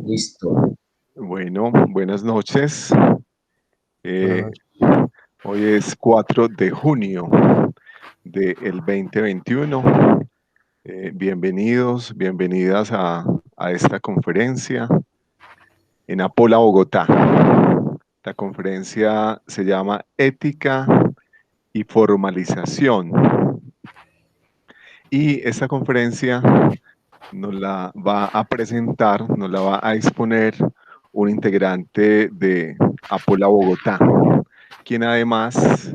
Listo. Bueno, buenas noches. Buenas Eh, noches. Hoy es 4 de junio del 2021. Bienvenidos, bienvenidas a esta conferencia en Apola, Bogotá. La conferencia se llama Ética y Formalización. Y esta conferencia nos la va a presentar, nos la va a exponer un integrante de Apola Bogotá, quien además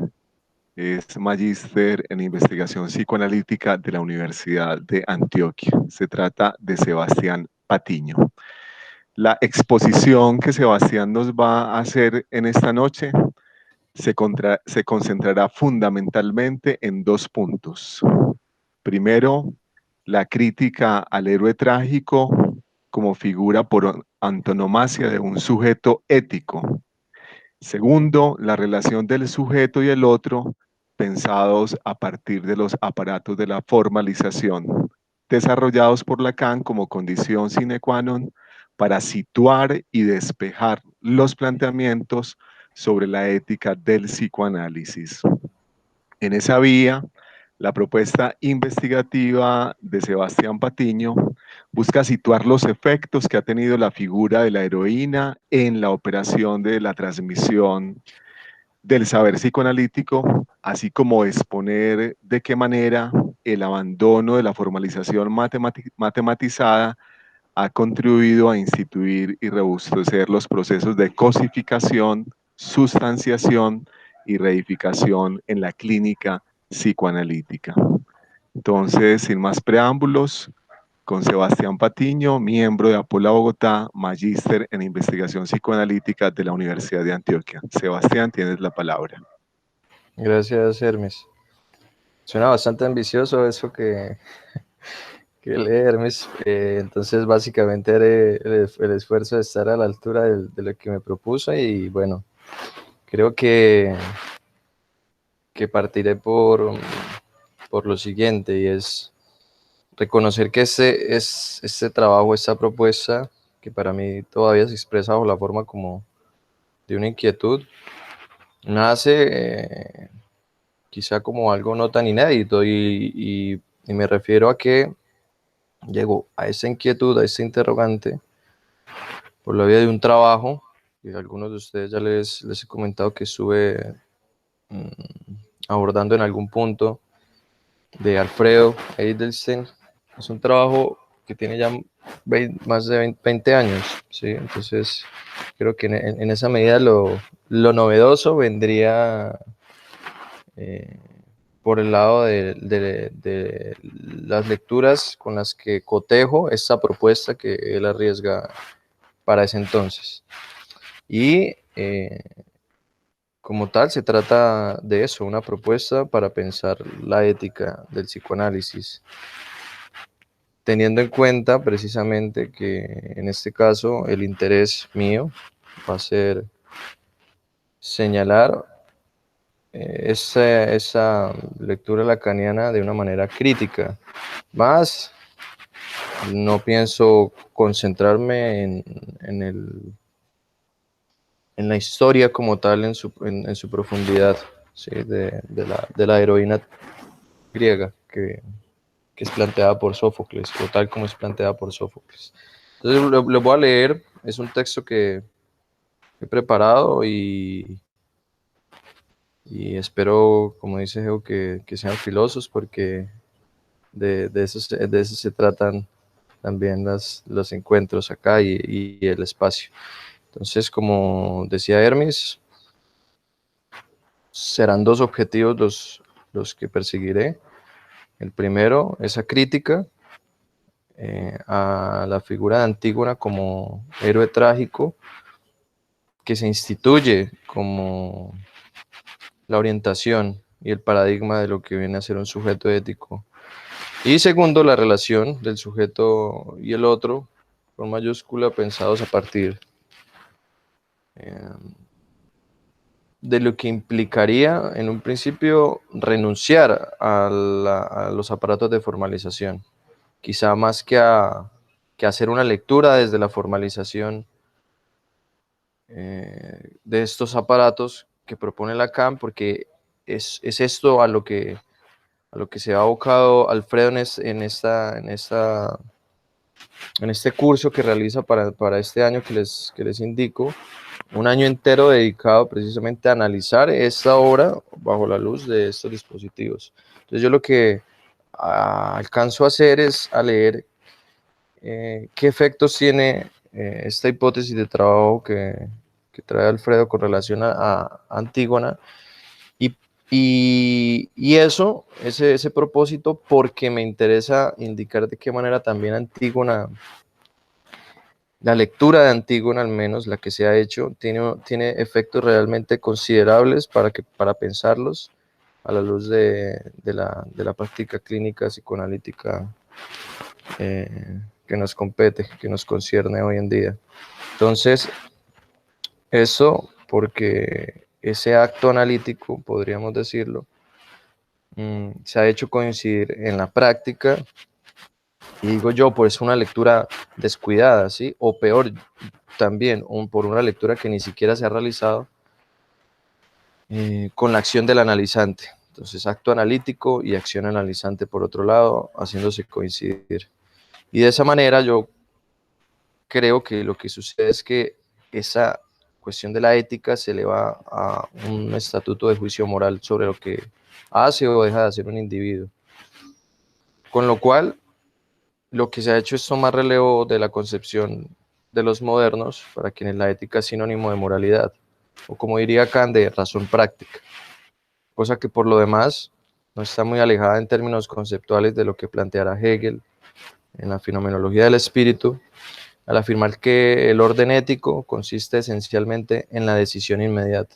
es magíster en investigación psicoanalítica de la Universidad de Antioquia. Se trata de Sebastián Patiño. La exposición que Sebastián nos va a hacer en esta noche se concentrará fundamentalmente en dos puntos. Primero, la crítica al héroe trágico como figura por antonomasia de un sujeto ético. Segundo, la relación del sujeto y el otro pensados a partir de los aparatos de la formalización, desarrollados por Lacan como condición sine qua non para situar y despejar los planteamientos sobre la ética del psicoanálisis. En esa vía, la propuesta investigativa de Sebastián Patiño busca situar los efectos que ha tenido la figura de la heroína en la operación de la transmisión del saber psicoanalítico, así como exponer de qué manera el abandono de la formalización matematizada ha contribuido a instituir y robustecer los procesos de cosificación, sustanciación y reificación en la clínica psicoanalítica. Entonces, sin más preámbulos, con Sebastián Patiño, miembro de Apola Bogotá, magíster en investigación psicoanalítica de la Universidad de Antioquia. Sebastián, tienes la palabra. Gracias, Hermes. Suena bastante ambicioso eso que lee Hermes. Entonces, básicamente haré el esfuerzo de estar a la altura de lo que me propuso y bueno, creo que partiré por lo siguiente y es reconocer que este trabajo, esta propuesta, que para mí todavía se expresa bajo la forma como de una inquietud, nace quizá como algo no tan inédito y me refiero a que llego a esa inquietud, a ese interrogante, por la vía de un trabajo, que algunos de ustedes ya les he comentado que estuve abordando en algún punto, de Alfredo Eidelstein. Es un trabajo que tiene ya más de 20 años, ¿sí? Entonces creo que en esa medida lo novedoso vendría por el lado de las lecturas con las que cotejo esta propuesta que él arriesga para ese entonces. Y como tal, se trata de eso, una propuesta para pensar la ética del psicoanálisis, teniendo en cuenta precisamente que en este caso el interés mío va a ser señalar esa lectura lacaniana de una manera crítica. Más no pienso concentrarme en la historia como tal, en su profundidad, ¿sí? de la heroína griega que es planteada por Sófocles, o tal como es planteada por Sófocles. Entonces lo voy a leer, es un texto que he preparado y espero, como dice Geo, que sean filosos, porque de eso se tratan también los encuentros acá y el espacio. Entonces, como decía Hermes, serán dos objetivos los que perseguiré. El primero, esa crítica a la figura de Antígona como héroe trágico que se instituye como la orientación y el paradigma de lo que viene a ser un sujeto ético. Y segundo, la relación del sujeto y el otro, con mayúscula, pensados a partir de lo que implicaría en un principio renunciar a los aparatos de formalización, quizá más que a que hacer una lectura desde la formalización de estos aparatos que propone Lacan, porque es esto a lo que se ha abocado Alfredo en este curso que realiza para este año que les indico, un año entero dedicado precisamente a analizar esta obra bajo la luz de estos dispositivos. Entonces yo lo que alcanzo a hacer es a leer qué efectos tiene esta hipótesis de trabajo que trae Alfredo con relación a Antígona, y eso, ese propósito, porque me interesa indicar de qué manera también Antígona, la lectura de Antígona, al menos la que se ha hecho, tiene efectos realmente considerables para pensarlos a la luz de la práctica clínica psicoanalítica que nos compete, que nos concierne hoy en día. Entonces, eso porque ese acto analítico, podríamos decirlo, se ha hecho coincidir en la práctica, y digo yo, pues una lectura descuidada, ¿sí? O peor también, por una lectura que ni siquiera se ha realizado con la acción del analizante. Entonces, acto analítico y acción analizante por otro lado, haciéndose coincidir. Y de esa manera yo creo que lo que sucede es que esa cuestión de la ética se eleva a un estatuto de juicio moral sobre lo que hace o deja de hacer un individuo. Con lo cual, lo que se ha hecho es tomar relevo de la concepción de los modernos, para quienes la ética es sinónimo de moralidad, o como diría Kant, de razón práctica, cosa que por lo demás no está muy alejada en términos conceptuales de lo que planteará Hegel en la fenomenología del espíritu, al afirmar que el orden ético consiste esencialmente en la decisión inmediata.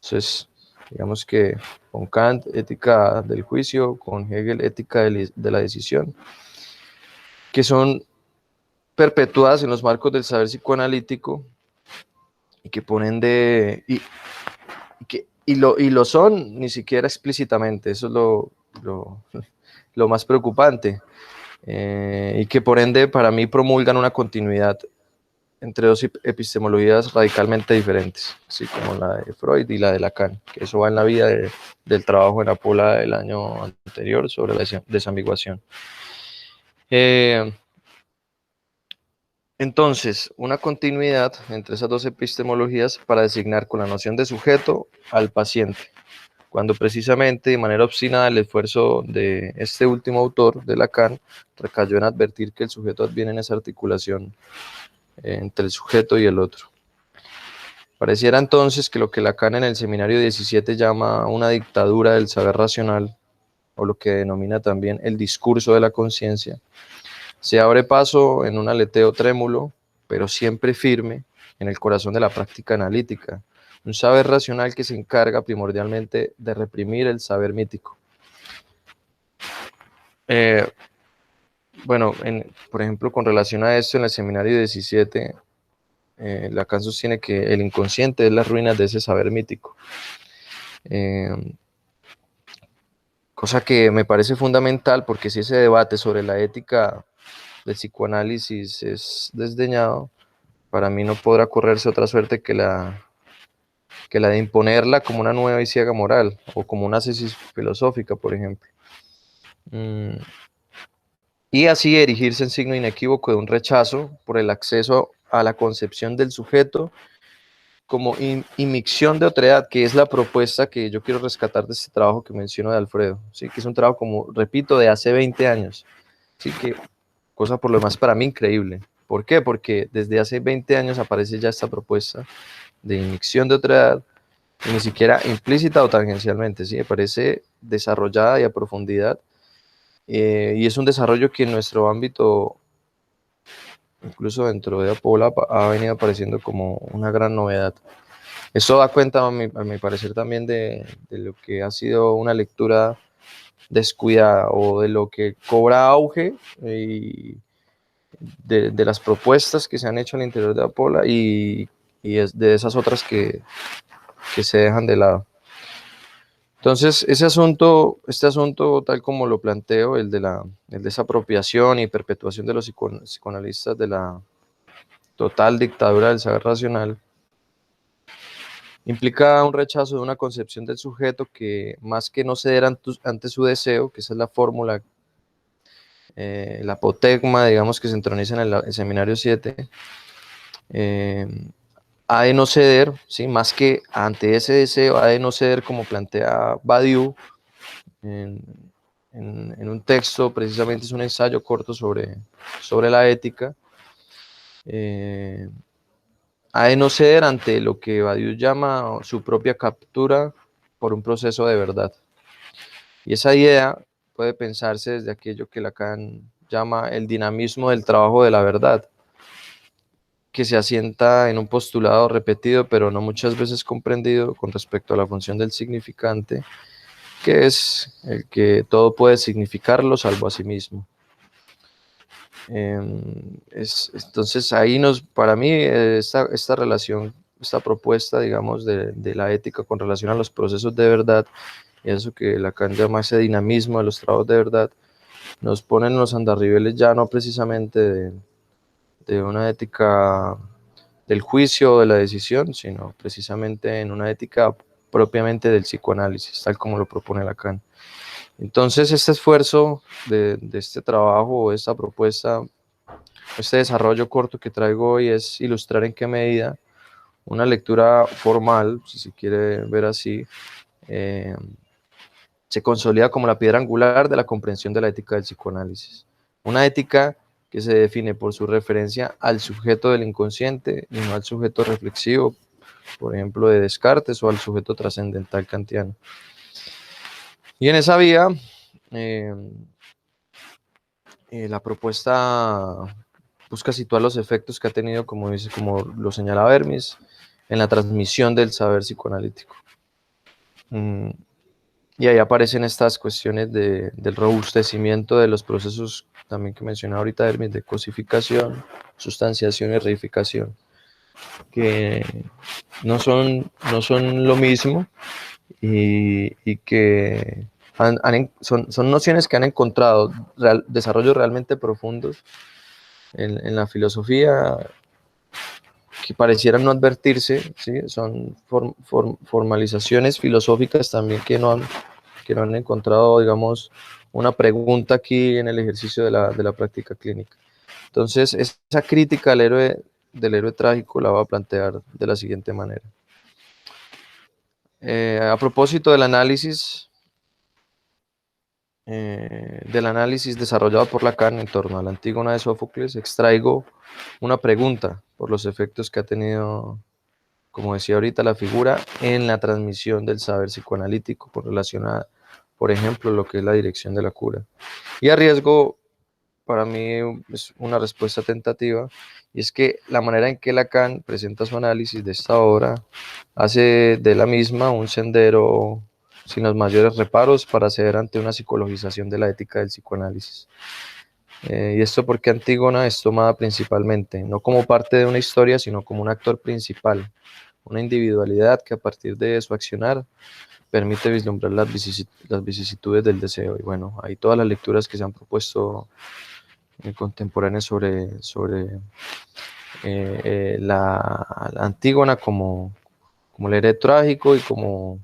Entonces, digamos que con Kant, ética del juicio, con Hegel, ética de la decisión, que son perpetuadas en los marcos del saber psicoanalítico y que ponen y lo son ni siquiera explícitamente, eso es lo más preocupante, y que por ende para mí promulgan una continuidad entre dos epistemologías radicalmente diferentes, así como la de Freud y la de Lacan, que eso va en la vía del trabajo en Apola del año anterior sobre la desambiguación. Entonces, una continuidad entre esas dos epistemologías para designar con la noción de sujeto al paciente, cuando precisamente de manera obstinada el esfuerzo de este último autor, de Lacan, recayó en advertir que el sujeto adviene en esa articulación entre el sujeto y el otro. Pareciera entonces que lo que Lacan en el Seminario 17 llama una dictadura del saber racional, o lo que denomina también el discurso de la conciencia, se abre paso en un aleteo trémulo, pero siempre firme, en el corazón de la práctica analítica, un saber racional que se encarga primordialmente de reprimir el saber mítico. Bueno, por ejemplo, con relación a esto, en el Seminario 17, Lacan sostiene que el inconsciente es la ruina de ese saber mítico. Cosa que me parece fundamental, porque si ese debate sobre la ética del psicoanálisis es desdeñado, para mí no podrá correrse otra suerte que la de imponerla como una nueva y ciega moral, o como una tesis filosófica, por ejemplo. Y así erigirse en signo inequívoco de un rechazo por el acceso a la concepción del sujeto como inmixción de otredad, que es la propuesta que yo quiero rescatar de este trabajo que menciono de Alfredo, ¿sí? Que es un trabajo, como repito, de hace 20 años, ¿sí? Que cosa por lo demás para mí increíble. ¿Por qué? Porque desde hace 20 años aparece ya esta propuesta de inmixción de otredad, y ni siquiera implícita o tangencialmente, ¿sí? Me parece desarrollada y a profundidad, y es un desarrollo que en nuestro ámbito, incluso dentro de Apola, ha venido apareciendo como una gran novedad. Eso da cuenta, a mi parecer, también de lo que ha sido una lectura descuidada, o de lo que cobra auge, y de las propuestas que se han hecho al interior de Apola, y de esas otras que se dejan de lado. Entonces, este asunto, tal como lo planteo, el de esa apropiación y perpetuación de los psicoanalistas de la total dictadura del saber racional, implica un rechazo de una concepción del sujeto que, más que no ceder ante su deseo, que esa es la fórmula, la apotegma, digamos, que se entroniza en el seminario 7, eh, ha de no ceder, ¿sí? Más que ante ese deseo, ha de no ceder, como plantea Badiou en, en un texto, precisamente es un ensayo corto sobre la ética, ha de no ceder ante lo que Badiou llama su propia captura por un proceso de verdad. Y esa idea puede pensarse desde aquello que Lacan llama el dinamismo del trabajo de la verdad, que se asienta en un postulado repetido, pero no muchas veces comprendido con respecto a la función del significante, que es el que todo puede significarlo salvo a sí mismo. Entonces ahí para mí, esta relación, esta propuesta, digamos, de la ética con relación a los procesos de verdad, y eso que Lacan llama ese dinamismo de los trabajos de verdad, nos pone en los andarribeles ya no precisamente de una ética del juicio o de la decisión, sino precisamente en una ética propiamente del psicoanálisis, tal como lo propone Lacan. Entonces, este esfuerzo de este trabajo, esta propuesta, este desarrollo corto que traigo hoy es ilustrar en qué medida una lectura formal, si se quiere ver así, se consolida como la piedra angular de la comprensión de la ética del psicoanálisis. Una ética que se define por su referencia al sujeto del inconsciente y no al sujeto reflexivo, por ejemplo, de Descartes, o al sujeto trascendental kantiano. Y en esa vía, la propuesta busca situar los efectos que ha tenido, como lo señalaba Hermes, en la transmisión del saber psicoanalítico. Y ahí aparecen estas cuestiones del robustecimiento de los procesos, también que mencionaba ahorita Hermes, de cosificación, sustanciación y reificación, que no son lo mismo, y que son nociones que han encontrado desarrollos realmente profundos en la filosofía, que parecieran no advertirse, ¿sí? Son formalizaciones filosóficas también que no han encontrado, digamos, una pregunta aquí en el ejercicio de la práctica clínica. Entonces, esa crítica del héroe trágico la voy a plantear de la siguiente manera. A propósito del análisis desarrollado por Lacan en torno a la Antígona de Sófocles, extraigo una pregunta por los efectos que ha tenido, como decía ahorita, la figura en la transmisión del saber psicoanalítico con relación a, por ejemplo, lo que es la dirección de la cura. Y arriesgo, para mí, es una respuesta tentativa, y es que la manera en que Lacan presenta su análisis de esta obra hace de la misma un sendero sin los mayores reparos para ceder ante una psicologización de la ética del psicoanálisis. Y esto porque Antígona es tomada principalmente, no como parte de una historia, sino como un actor principal, una individualidad que a partir de su accionar permite vislumbrar las vicisitudes del deseo. Y bueno, hay todas las lecturas que se han propuesto contemporáneas sobre la Antígona como el héroe trágico y como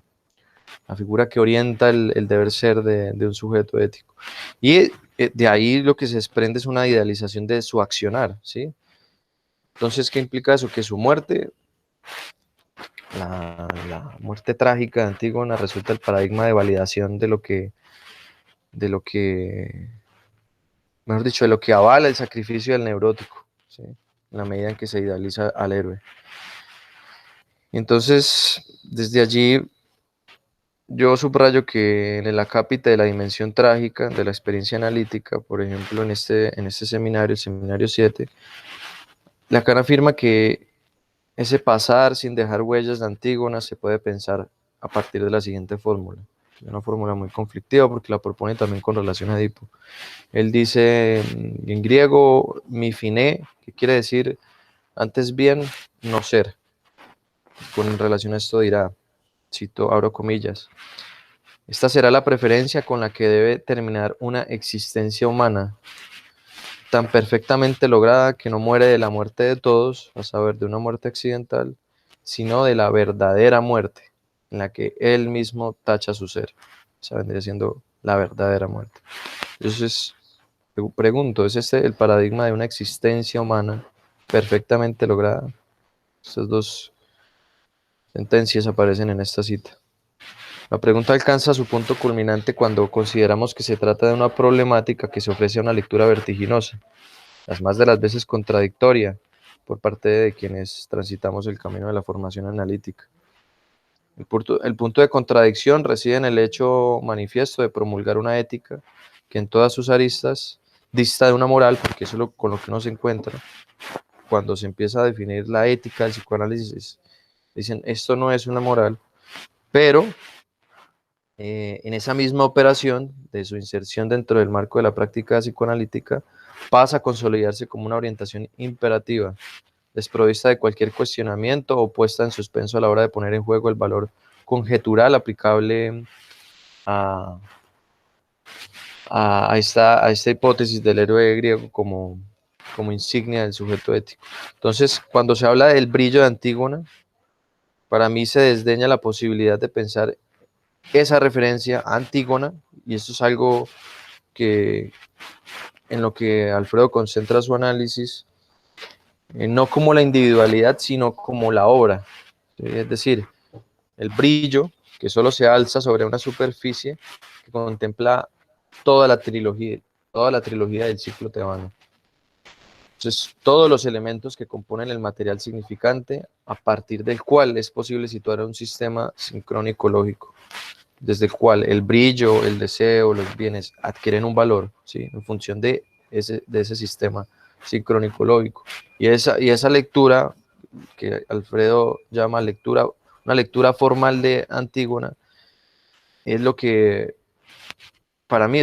la figura que orienta el deber ser de un sujeto ético. Y de ahí lo que se desprende es una idealización de su accionar, ¿sí? Entonces, ¿qué implica eso? Que su muerte, la muerte trágica de Antígona, resulta el paradigma de validación de lo que, mejor dicho, de lo que avala el sacrificio del neurótico, ¿sí? En la medida en que se idealiza al héroe. Entonces, desde allí, yo subrayo que en el acápite de la dimensión trágica de la experiencia analítica, por ejemplo, en este seminario, el seminario 7, Lacan afirma que ese pasar sin dejar huellas de Antígona se puede pensar a partir de la siguiente fórmula. Es una fórmula muy conflictiva porque la propone también con relación a Edipo. Él dice en griego, mi finé, que quiere decir antes bien, no ser. Con relación a esto dirá, cito, abro comillas, Esta será la preferencia con la que debe terminar una existencia humana, tan perfectamente lograda que no muere de la muerte de todos, a saber, de una muerte accidental, sino de la verdadera muerte, en la que él mismo tacha su ser. Esa vendría siendo la verdadera muerte. Entonces, pregunto, ¿es este el paradigma de una existencia humana perfectamente lograda? Estas dos sentencias aparecen en esta cita. La pregunta alcanza su punto culminante cuando consideramos que se trata de una problemática que se ofrece a una lectura vertiginosa, las más de las veces contradictoria, por parte de quienes transitamos el camino de la formación analítica. El punto de contradicción reside en el hecho manifiesto de promulgar una ética que en todas sus aristas dista de una moral, porque eso es con lo que uno se encuentra. Cuando se empieza a definir la ética del psicoanálisis, dicen, esto no es una moral, pero en esa misma operación de su inserción dentro del marco de la práctica psicoanalítica, pasa a consolidarse como una orientación imperativa, desprovista de cualquier cuestionamiento o puesta en suspenso a la hora de poner en juego el valor conjetural aplicable a, a esta hipótesis del héroe griego como insignia del sujeto ético. Entonces, cuando se habla del brillo de Antígona, para mí se desdeña la posibilidad de pensar esa referencia a Antígona, y esto es algo que en lo que Alfredo concentra su análisis, no como la individualidad, sino como la obra. ¿Sí? Es decir, el brillo que solo se alza sobre una superficie que contempla toda la trilogía del ciclo tebano. Entonces, todos los elementos que componen el material significante, a partir del cual es posible situar un sistema sincrónico lógico, desde el cual el brillo, el deseo, los bienes adquieren un valor, ¿sí? En función de ese sistema sincrónico lógico. Y esa lectura, que Alfredo llama una lectura formal de Antígona, es lo que para mí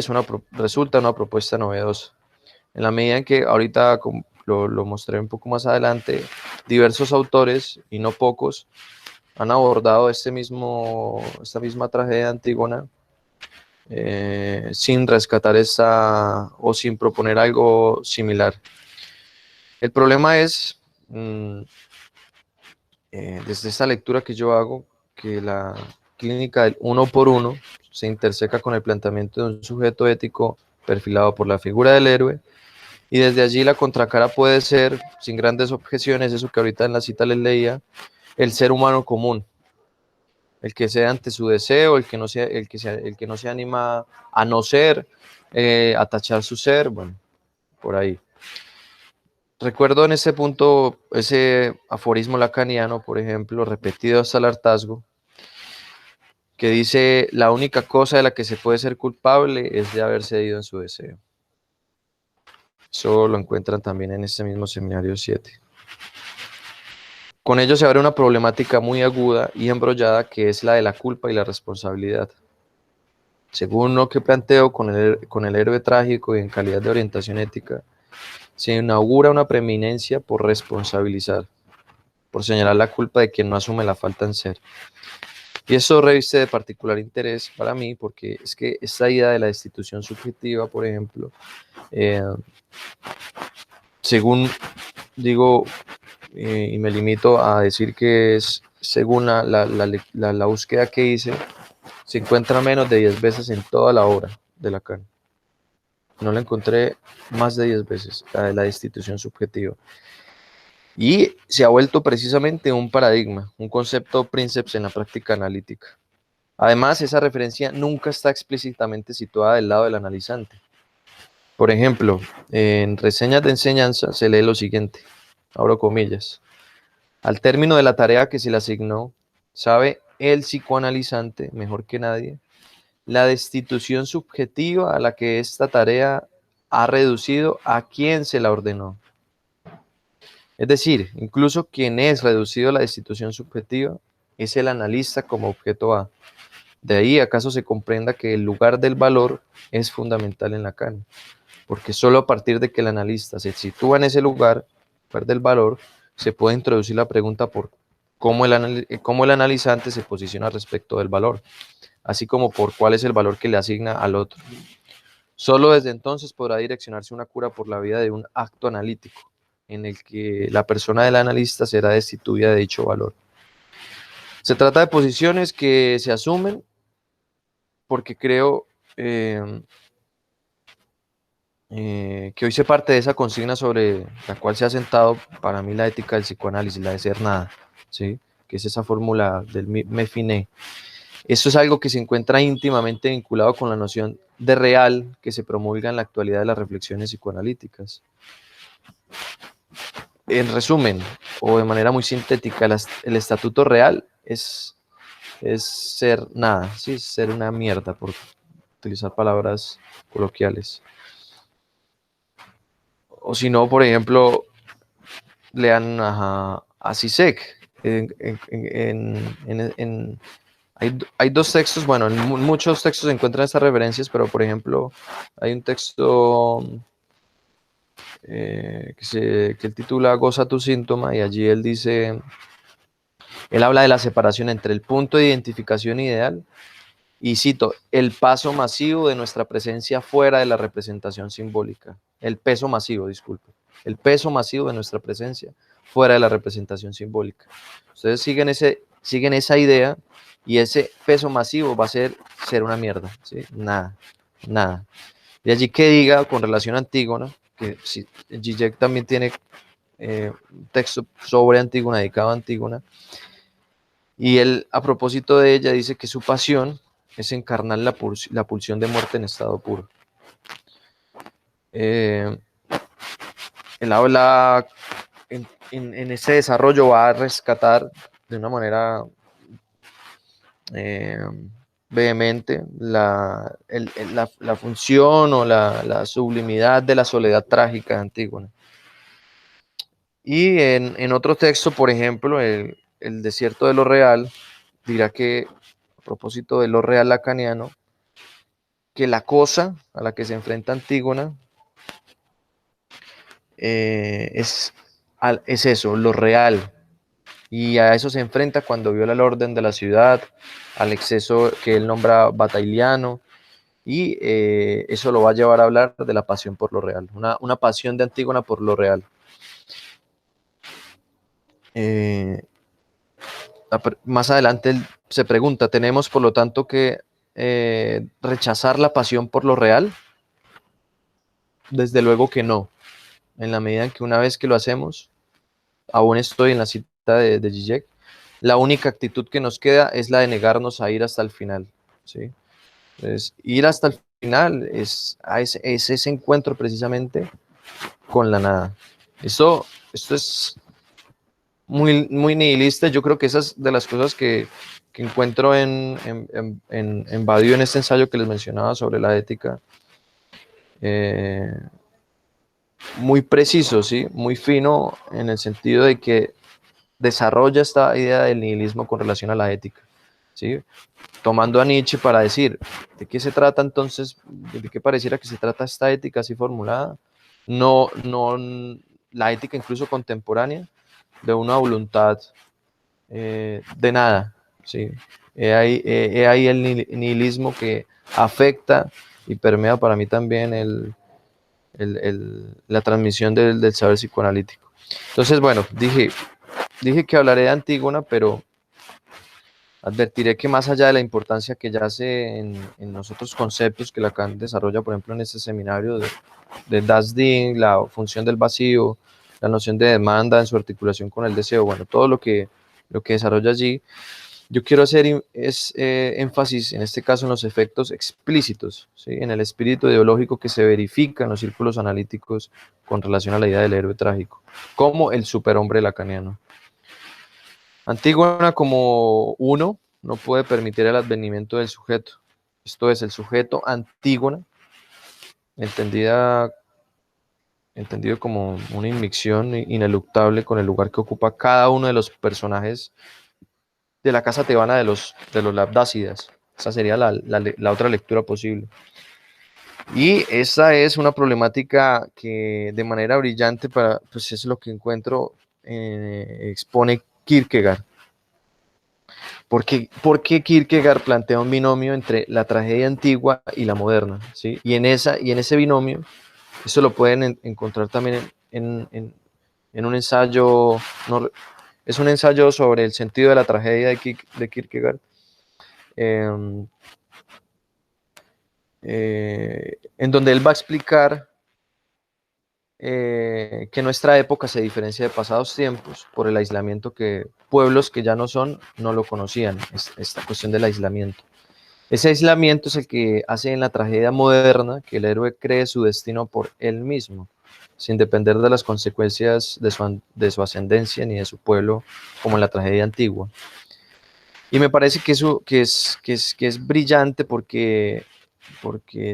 resulta una propuesta novedosa. En la medida en que ahorita lo mostré un poco más adelante, diversos autores, y no pocos, han abordado esta misma tragedia de Antígona, sin rescatar o sin proponer algo similar. El problema es, desde esta lectura que yo hago, que la clínica del uno por uno se interseca con el planteamiento de un sujeto ético perfilado por la figura del héroe, y desde allí la contracara puede ser, sin grandes objeciones, eso que ahorita en la cita les leía, el ser humano común, el que sea ante su deseo, el que no se anima a no ser, a tachar su ser, bueno, por ahí. Recuerdo en ese punto ese aforismo lacaniano, por ejemplo, repetido hasta el hartazgo, que dice: la única cosa de la que se puede ser culpable es de haber cedido en su deseo. Eso lo encuentran también en este mismo Seminario 7. Con ello se abre una problemática muy aguda y embrollada, que es la de la culpa y la responsabilidad. Según lo que planteo con el héroe trágico y en calidad de orientación ética, se inaugura una preeminencia por responsabilizar, por señalar la culpa de quien no asume la falta en ser. Y eso reviste de particular interés para mí, porque es que esta idea de la destitución subjetiva, por ejemplo, según digo, y me limito a decir que es según la búsqueda que hice, se encuentra menos de 10 veces en toda la obra de Lacan. No la encontré más de 10 veces, la de la destitución subjetiva. Y se ha vuelto precisamente un paradigma, un concepto princeps en la práctica analítica. Además, esa referencia nunca está explícitamente situada del lado del analizante. Por ejemplo, en Reseñas de Enseñanza se lee lo siguiente, abro comillas: al término de la tarea que se le asignó, sabe el psicoanalizante mejor que nadie la destitución subjetiva a la que esta tarea ha reducido a quien se la ordenó. Es decir, incluso quien es reducido a la destitución subjetiva es el analista como objeto A. De ahí acaso se comprenda que el lugar del valor es fundamental en Lacan, porque solo a partir de que el analista se sitúa en ese lugar del valor, se puede introducir la pregunta por cómo el analizante se posiciona respecto del valor, así como por cuál es el valor que le asigna al otro. Solo desde entonces podrá direccionarse una cura por la vía de un acto analítico, en el que la persona del analista será destituida de dicho valor. Se trata de posiciones que se asumen porque creo que hoy se parte de esa consigna sobre la cual se ha sentado para mí la ética del psicoanálisis, la de ser nada, ¿sí? Que es esa fórmula del me finé. Eso es algo que se encuentra íntimamente vinculado con la noción de real que se promulga en la actualidad de las reflexiones psicoanalíticas. En resumen, o de manera muy sintética, el estatuto real es ser nada, ¿sí? Ser una mierda, por utilizar palabras coloquiales. O si no, por ejemplo, lean a Zizek. Hay dos textos, bueno, en muchos textos se encuentran estas referencias, pero por ejemplo, hay un texto que él titula Goza tu síntoma, y allí él habla de la separación entre el punto de identificación ideal y cito, el paso masivo de nuestra presencia fuera de la representación simbólica. El peso masivo, disculpe. El peso masivo de nuestra presencia fuera de la representación simbólica. Ustedes siguen esa idea y ese peso masivo va a ser una mierda. ¿Sí? Nada, nada. De allí que diga con relación a Antígona, que si, Zizek también tiene un texto sobre Antígona, dedicado a Antígona, y él a propósito de ella dice que su pasión es encarnar la pulsión de muerte en estado puro. Él habla en ese desarrollo, va a rescatar de una manera vehemente la función o la sublimidad de la soledad trágica de Antígona. Y en otro texto, por ejemplo, el desierto de lo real, dirá que, a propósito de lo real lacaniano, que la cosa a la que se enfrenta Antígona es eso, lo real. Y a eso se enfrenta cuando viola el orden de la ciudad, al exceso que él nombra batailiano, y eso lo va a llevar a hablar de la pasión por lo real, una pasión de Antígona por lo real. Más adelante él se pregunta, ¿tenemos por lo tanto que rechazar la pasión por lo real? Desde luego que no. En la medida en que una vez que lo hacemos, aún estoy en la cita de Zizek, la única actitud que nos queda es la de negarnos a ir hasta el final, ¿sí? Entonces, ir hasta el final es ese encuentro precisamente con la nada. Esto es muy, muy nihilista. Yo creo que esas de las cosas que encuentro en Badiou, en este ensayo que les mencionaba sobre la ética, muy preciso, ¿sí? Muy fino en el sentido de que desarrolla esta idea del nihilismo con relación a la ética, ¿sí? Tomando a Nietzsche para decir, ¿de qué se trata entonces? ¿De qué pareciera que se trata esta ética así formulada? No, la ética incluso contemporánea, de una voluntad de nada, ¿sí? He ahí el nihilismo que afecta y permea para mí también la transmisión del saber psicoanalítico. Entonces, bueno, dije que hablaré de Antígona, pero advertiré que más allá de la importancia que yace en los otros conceptos que Lacan desarrolla, por ejemplo, en este seminario de Das Ding, la función del vacío, la noción de demanda en su articulación con el deseo, bueno, todo lo que desarrolla allí, yo quiero hacer énfasis, en este caso, en los efectos explícitos, ¿sí? En el espíritu ideológico que se verifica en los círculos analíticos con relación a la idea del héroe trágico, como el superhombre lacaniano. Antígona como uno no puede permitir el advenimiento del sujeto, esto es, el sujeto Antígona, entendido como una inmixción ineluctable con el lugar que ocupa cada uno de los personajes de la casa tebana de los labdácidas. Esa sería la otra lectura posible. Y esa es una problemática que de manera brillante pues es lo que encuentro expone Kierkegaard, ¿Por qué Kierkegaard plantea un binomio entre la tragedia antigua y la moderna? ¿Sí? Y en ese binomio, eso lo pueden encontrar también en un ensayo, no, es un ensayo sobre el sentido de la tragedia de Kierkegaard, en donde él va a explicar que nuestra época se diferencia de pasados tiempos por el aislamiento que pueblos que ya no son, no lo conocían, esta cuestión del aislamiento. Ese aislamiento es el que hace en la tragedia moderna que el héroe cree su destino por él mismo, sin depender de las consecuencias de su ascendencia ni de su pueblo, como en la tragedia antigua. Y me parece que eso que es brillante porque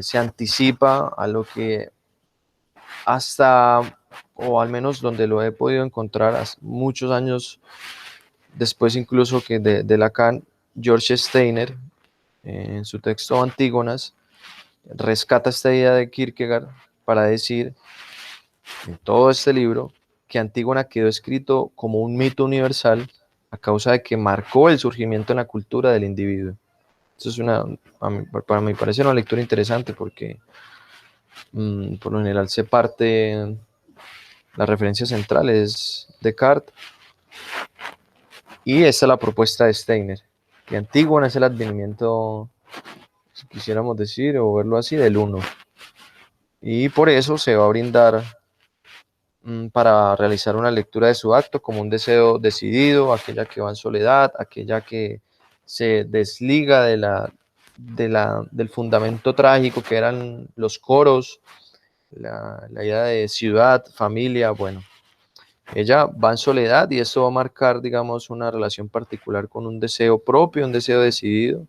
se anticipa a lo que hasta, o al menos donde lo he podido encontrar muchos años después incluso que de Lacan, George Steiner, en su texto Antígonas, rescata esta idea de Kierkegaard para decir en todo este libro que Antígona quedó escrito como un mito universal a causa de que marcó el surgimiento en la cultura del individuo. Eso es para mí parece una lectura interesante porque por lo general se parte, la referencia central es Descartes, y esta es la propuesta de Steiner, que Antígona es el advenimiento, si quisiéramos decir o verlo así, del uno. Y por eso se va a brindar para realizar una lectura de su acto como un deseo decidido, aquella que va en soledad, aquella que se desliga del fundamento trágico que eran los coros, la idea de ciudad, familia. Bueno, ella va en soledad y esto va a marcar, digamos, una relación particular con un deseo propio, un deseo decidido.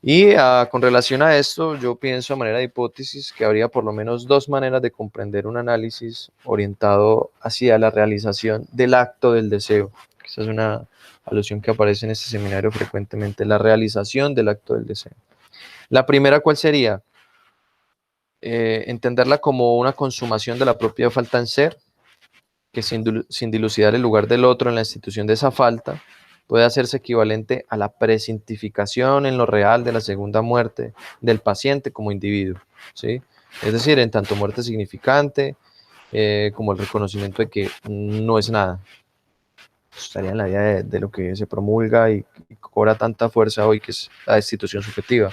Y con relación a esto, yo pienso a manera de hipótesis que habría por lo menos dos maneras de comprender un análisis orientado hacia la realización del acto del deseo. Esa es una alusión que aparece en este seminario frecuentemente, la realización del acto del deseo. La primera, ¿cuál sería? Entenderla como una consumación de la propia falta en ser, que sin dilucidar el lugar del otro en la institución de esa falta, puede hacerse equivalente a la presentificación en lo real de la segunda muerte del paciente como individuo, ¿sí? Es decir, en tanto muerte significante como el reconocimiento de que no es nada. Estaría en la idea de lo que se promulga y cobra tanta fuerza hoy, que es la destitución subjetiva.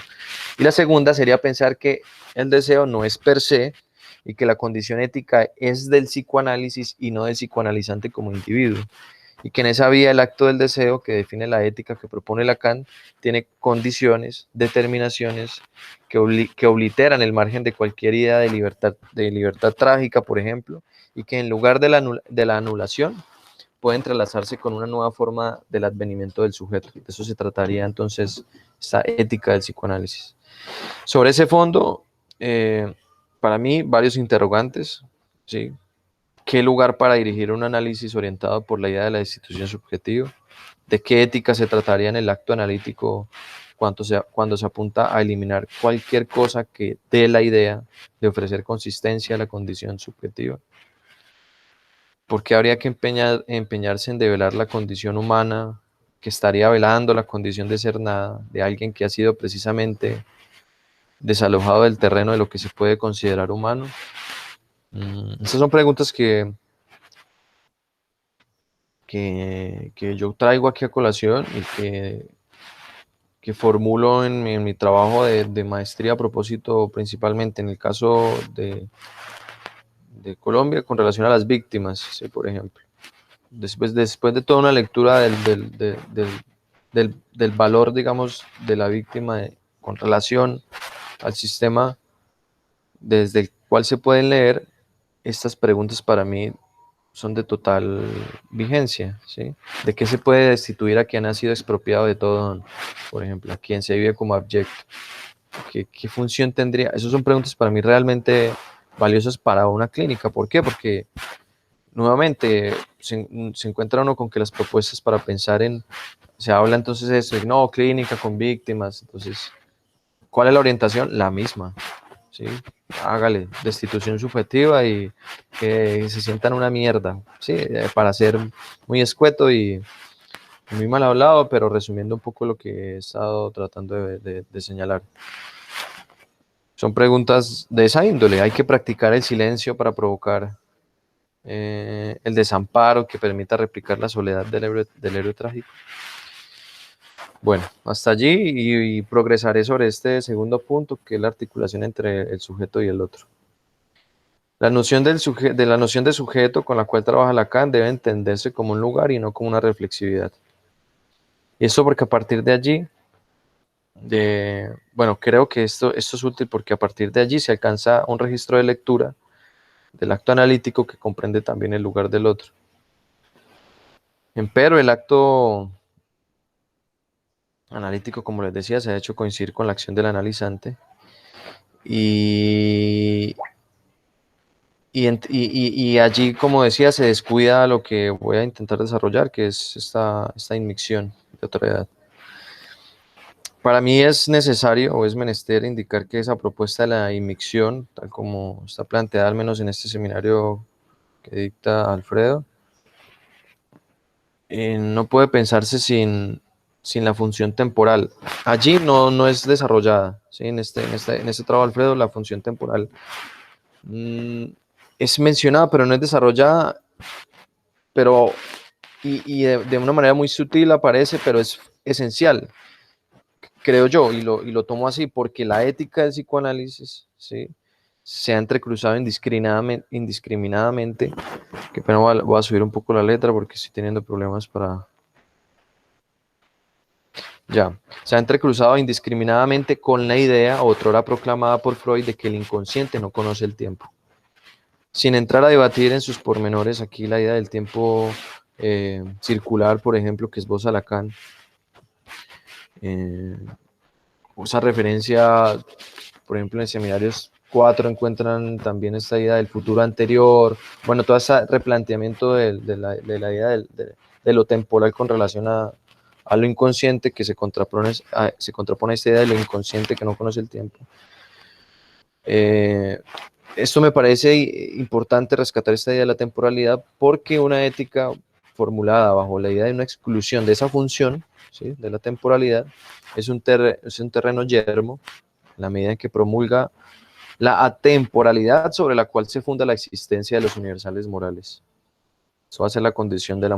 Y la segunda sería pensar que el deseo no es per se, y que la condición ética es del psicoanálisis y no del psicoanalizante como individuo, y que en esa vía el acto del deseo que define la ética que propone Lacan tiene condiciones, determinaciones que obliteran el margen de cualquier idea de libertad trágica, por ejemplo, y que en lugar de la anulación puede entrelazarse con una nueva forma del advenimiento del sujeto. De eso se trataría entonces esta ética del psicoanálisis. Sobre ese fondo, para mí, varios interrogantes, ¿sí? ¿Qué lugar para dirigir un análisis orientado por la idea de la institución subjetiva? ¿De qué ética se trataría en el acto analítico cuando se apunta a eliminar cualquier cosa que dé la idea de ofrecer consistencia a la condición subjetiva? ¿Por qué habría que empeñarse en develar la condición humana que estaría velando la condición de ser nada de alguien que ha sido precisamente desalojado del terreno de lo que se puede considerar humano? Estas son preguntas que yo traigo aquí a colación y que formulo en mi trabajo de maestría a propósito, principalmente en el caso de Colombia, con relación a las víctimas, ¿sí? Por ejemplo. Después de toda una lectura del valor, digamos, de la víctima con relación al sistema desde el cual se pueden leer, estas preguntas para mí son de total vigencia, ¿sí? ¿De qué se puede destituir a quien ha sido expropiado de todo don? Por ejemplo, a quien se vive como abyecto. ¿Qué función tendría? Esas son preguntas para mí realmente valiosas para una clínica. ¿Por qué? Porque nuevamente se encuentra uno con que las propuestas para pensar se habla entonces de eso, no, clínica con víctimas, entonces, ¿cuál es la orientación? La misma, ¿sí? Hágale, destitución subjetiva y que se sientan una mierda, ¿sí? Para ser muy escueto y muy mal hablado, pero resumiendo un poco lo que he estado tratando de señalar. Son preguntas de esa índole. Hay que practicar el silencio para provocar el desamparo que permita replicar la soledad del héroe trágico. Bueno, hasta allí y progresaré sobre este segundo punto, que es la articulación entre el sujeto y el otro. La noción de la noción de sujeto con la cual trabaja Lacan debe entenderse como un lugar y no como una reflexividad. Y esto porque a partir de allí, bueno, creo que esto es útil porque a partir de allí se alcanza un registro de lectura del acto analítico que comprende también el lugar del otro. Empero, el acto analítico, como les decía, se ha hecho coincidir con la acción del analizante y allí, como decía, se descuida lo que voy a intentar desarrollar, que es esta inmixción de otra edad. Para mí es necesario o es menester indicar que esa propuesta de la inmixción, tal como está planteada al menos en este seminario que dicta Alfredo, no puede pensarse sin la función temporal. Allí no es desarrollada, ¿sí? En este trabajo, Alfredo, la función temporal es mencionada, pero no es desarrollada, pero de una manera muy sutil aparece, pero es esencial, creo yo, y lo tomo así, porque la ética del psicoanálisis, ¿sí?, se ha entrecruzado indiscriminadamente, que pena, voy a subir un poco la letra porque estoy teniendo problemas para... Ya, se ha entrecruzado indiscriminadamente con la idea, otrora proclamada por Freud, de que el inconsciente no conoce el tiempo. Sin entrar a debatir en sus pormenores aquí la idea del tiempo circular, por ejemplo, que esboza Lacan, usa referencia, por ejemplo, en Seminarios 4 encuentran también esta idea del futuro anterior, bueno, todo ese replanteamiento de la idea de lo temporal con relación a lo inconsciente, que se contrapone a esta idea de lo inconsciente que no conoce el tiempo. Esto me parece importante rescatar esta idea de la temporalidad, porque una ética formulada bajo la idea de una exclusión de esa función, ¿sí?, de la temporalidad, es un terreno yermo, en la medida en que promulga la atemporalidad sobre la cual se funda la existencia de los universales morales. Eso va a ser la condición de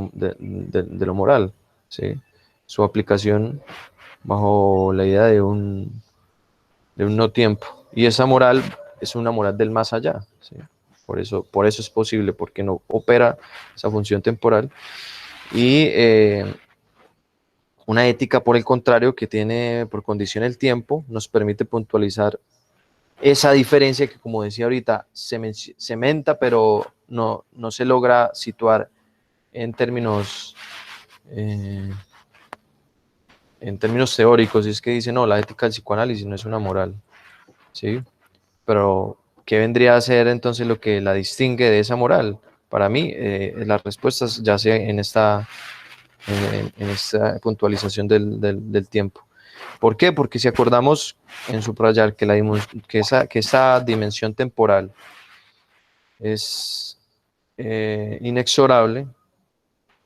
lo moral, ¿sí?, su aplicación bajo la idea de un no tiempo. Y esa moral es una moral del más allá, ¿sí? Por eso es posible, porque no opera esa función temporal. Y una ética, por el contrario, que tiene por condición el tiempo, nos permite puntualizar esa diferencia que, como decía ahorita, se menta, pero no se logra situar en términos teóricos. Y es que dice, no, la ética del psicoanálisis no es una moral, ¿sí? Pero, ¿qué vendría a ser entonces lo que la distingue de esa moral? Para mí, las respuestas ya sea en esta puntualización del tiempo. ¿Por qué? Porque si acordamos en subrayar que esa dimensión temporal es inexorable,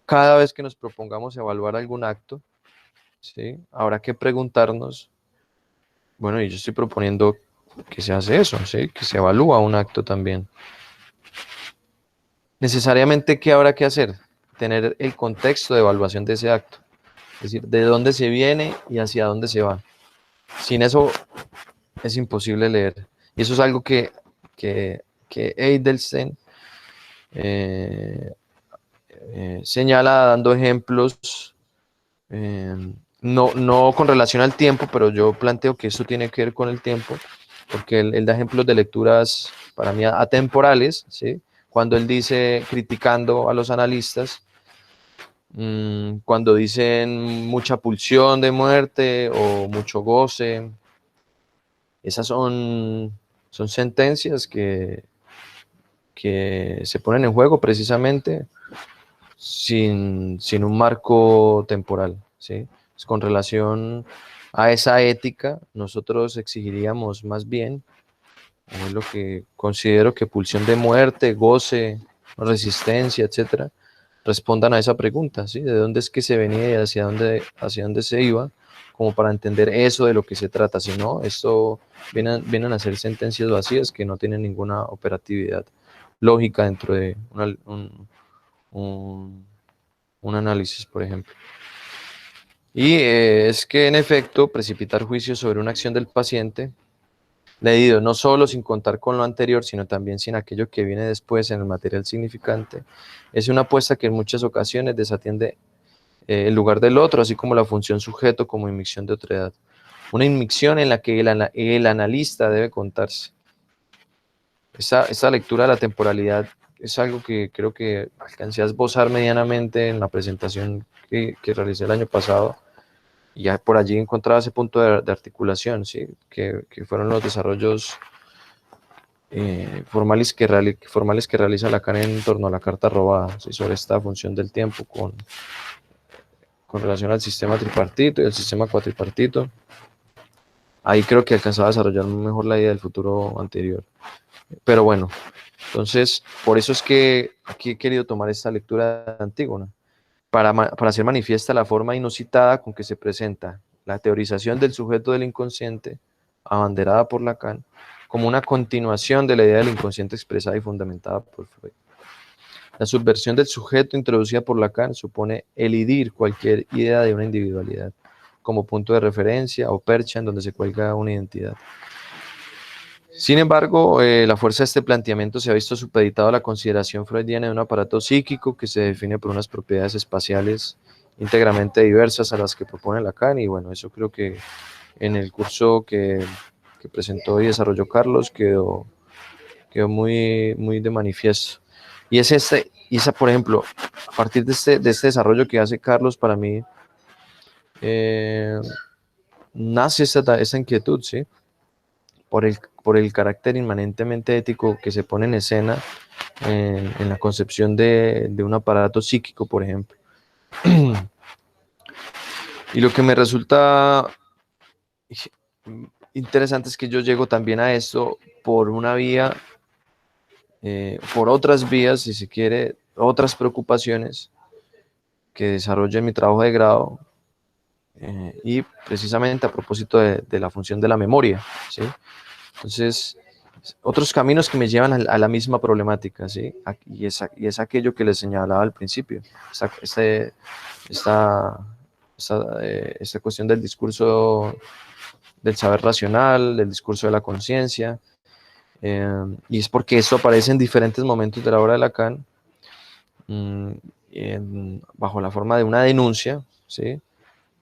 cada vez que nos propongamos evaluar algún acto, ¿sí?, habrá que preguntarnos, bueno, y yo estoy proponiendo que se hace eso, ¿sí?, que se evalúa un acto también. Necesariamente, ¿qué habrá que hacer? Tener el contexto de evaluación de ese acto, es decir, de dónde se viene y hacia dónde se va. Sin eso es imposible leer. Y eso es algo que Edelstein señala dando ejemplos, no con relación al tiempo, pero yo planteo que esto tiene que ver con el tiempo, porque él da ejemplos de lecturas para mí atemporales, ¿sí?, cuando él dice, criticando a los analistas, cuando dicen mucha pulsión de muerte o mucho goce. Esas son sentencias que se ponen en juego precisamente sin un marco temporal, ¿sí? Pues con relación a esa ética, nosotros exigiríamos más bien, es lo que considero, que pulsión de muerte, goce, resistencia, etcétera, respondan a esa pregunta, ¿sí? ¿De dónde es que se venía y hacia dónde se iba? Como para entender eso de lo que se trata. Si no, esto vienen a ser sentencias vacías que no tienen ninguna operatividad lógica dentro de un, un análisis, por ejemplo. Y es que, en efecto, precipitar juicios sobre una acción del paciente, leído no solo sin contar con lo anterior, sino también sin aquello que viene después en el material significante, es una apuesta que en muchas ocasiones desatiende el lugar del otro, así como la función sujeto como inmixción de otredad. Una inmixción en la que el analista debe contarse. Esta lectura de la temporalidad es algo que creo que alcancé a esbozar medianamente en la presentación que realicé el año pasado, y ya por allí encontraba ese punto de articulación, ¿sí? que fueron los desarrollos formales que realiza Lacan en torno a la carta robada, ¿sí? Sobre esta función del tiempo con relación al sistema tripartito y al sistema cuatripartito. Ahí creo que alcanzaba a desarrollar mejor la idea del futuro anterior. Pero bueno, entonces, por eso es que aquí he querido tomar esta lectura de Antígona, para hacer manifiesta la forma inusitada con que se presenta la teorización del sujeto del inconsciente, abanderada por Lacan, como una continuación de la idea del inconsciente expresada y fundamentada por Freud. La subversión del sujeto introducida por Lacan supone elidir cualquier idea de una individualidad como punto de referencia o percha en donde se cuelga una identidad. Sin embargo, la fuerza de este planteamiento se ha visto supeditado a la consideración freudiana de un aparato psíquico que se define por unas propiedades espaciales íntegramente diversas a las que propone Lacan, y bueno, eso creo que en el curso que presentó y desarrolló Carlos quedó muy de manifiesto. Y esa, por ejemplo, a partir de este desarrollo que hace Carlos, para mí nace esta inquietud, ¿sí? Por el carácter inmanentemente ético que se pone en escena en la concepción de un aparato psíquico, por ejemplo. Y lo que me resulta interesante es que yo llego también a esto por una vía, por otras vías, si se quiere, otras preocupaciones que desarrollo en mi trabajo de grado, y precisamente a propósito de la función de la memoria, ¿sí? Entonces, otros caminos que me llevan a la misma problemática, ¿sí? Y es aquello que les señalaba al principio, esta cuestión del discurso del saber racional, del discurso de la conciencia, y es porque esto aparece en diferentes momentos de la obra de Lacan, bajo la forma de una denuncia, ¿sí?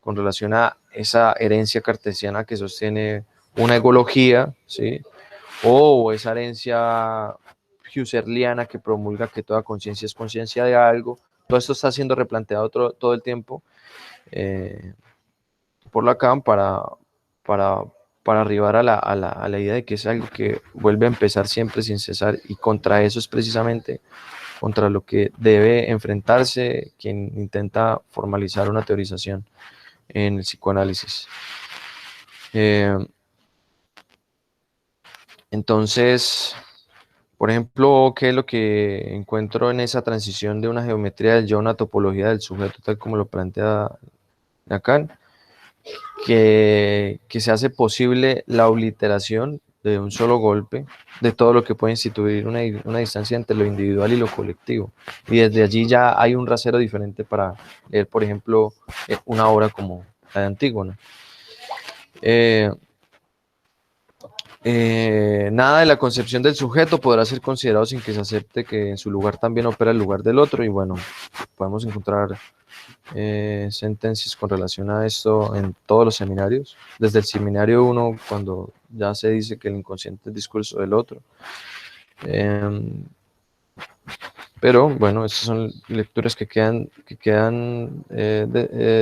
Con relación a esa herencia cartesiana que sostiene una egología, ¿sí? O esa herencia husserliana que promulga que toda conciencia es conciencia de algo. Todo esto está siendo replanteado todo el tiempo por Lacan para, para arribar a la idea de que es algo que vuelve a empezar siempre sin cesar, y contra eso es precisamente contra lo que debe enfrentarse quien intenta formalizar una teorización en el psicoanálisis. Entonces, por ejemplo, ¿qué es lo que encuentro en esa transición de una geometría del yo a una topología del sujeto, tal como lo plantea Lacan? Que se hace posible la obliteración de un solo golpe de todo lo que puede instituir una distancia entre lo individual y lo colectivo. Y desde allí ya hay un rasero diferente para leer, por ejemplo, una obra como la de Antígona. Nada de la concepción del sujeto podrá ser considerado sin que se acepte que en su lugar también opera el lugar del otro, y bueno, podemos encontrar sentencias con relación a esto en todos los seminarios, desde el seminario 1, cuando ya se dice que el inconsciente es el discurso del otro. Pero bueno, estas son lecturas que quedan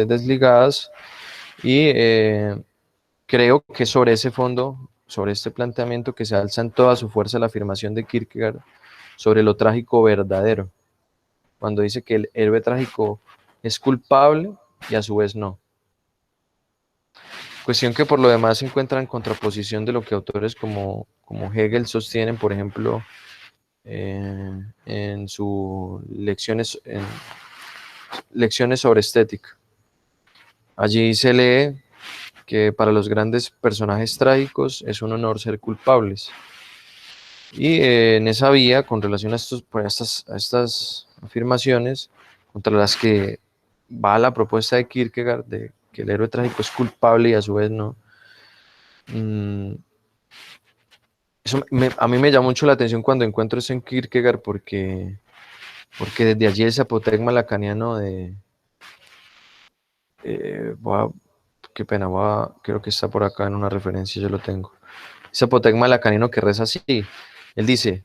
desligadas, y creo que sobre ese fondo, sobre este planteamiento, que se alza en toda su fuerza la afirmación de Kierkegaard sobre lo trágico verdadero, cuando dice que el héroe trágico es culpable y a su vez no. Cuestión que por lo demás se encuentra en contraposición de lo que autores como Hegel sostienen, por ejemplo, en sus lecciones Lecciones sobre estética. Allí se lee que para los grandes personajes trágicos es un honor ser culpables. Y en esa vía, con relación a, a estas afirmaciones, contra las que va la propuesta de Kierkegaard de que el héroe trágico es culpable y a su vez no, eso a mí me llama mucho la atención cuando encuentro eso en Kierkegaard porque desde allí ese apotegma lacaniano de... qué pena, creo que está por acá en una referencia, yo lo tengo. Ese apotegma lacaniano que reza así, él dice,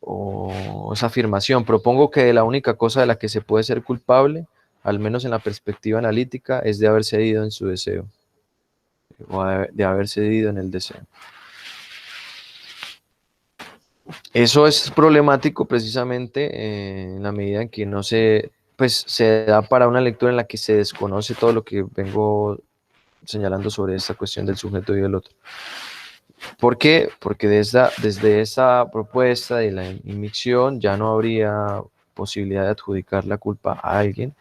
o esa afirmación, propongo que la única cosa de la que se puede ser culpable, al menos en la perspectiva analítica, es de haber cedido en su deseo, o de haber cedido en el deseo. Eso es problemático precisamente en la medida en que no se, pues se da para una lectura en la que se desconoce todo lo que vengo señalando sobre esta cuestión del sujeto y del otro. ¿Por qué? Porque desde esa propuesta de la inmixción ya no habría posibilidad de adjudicar la culpa a alguien,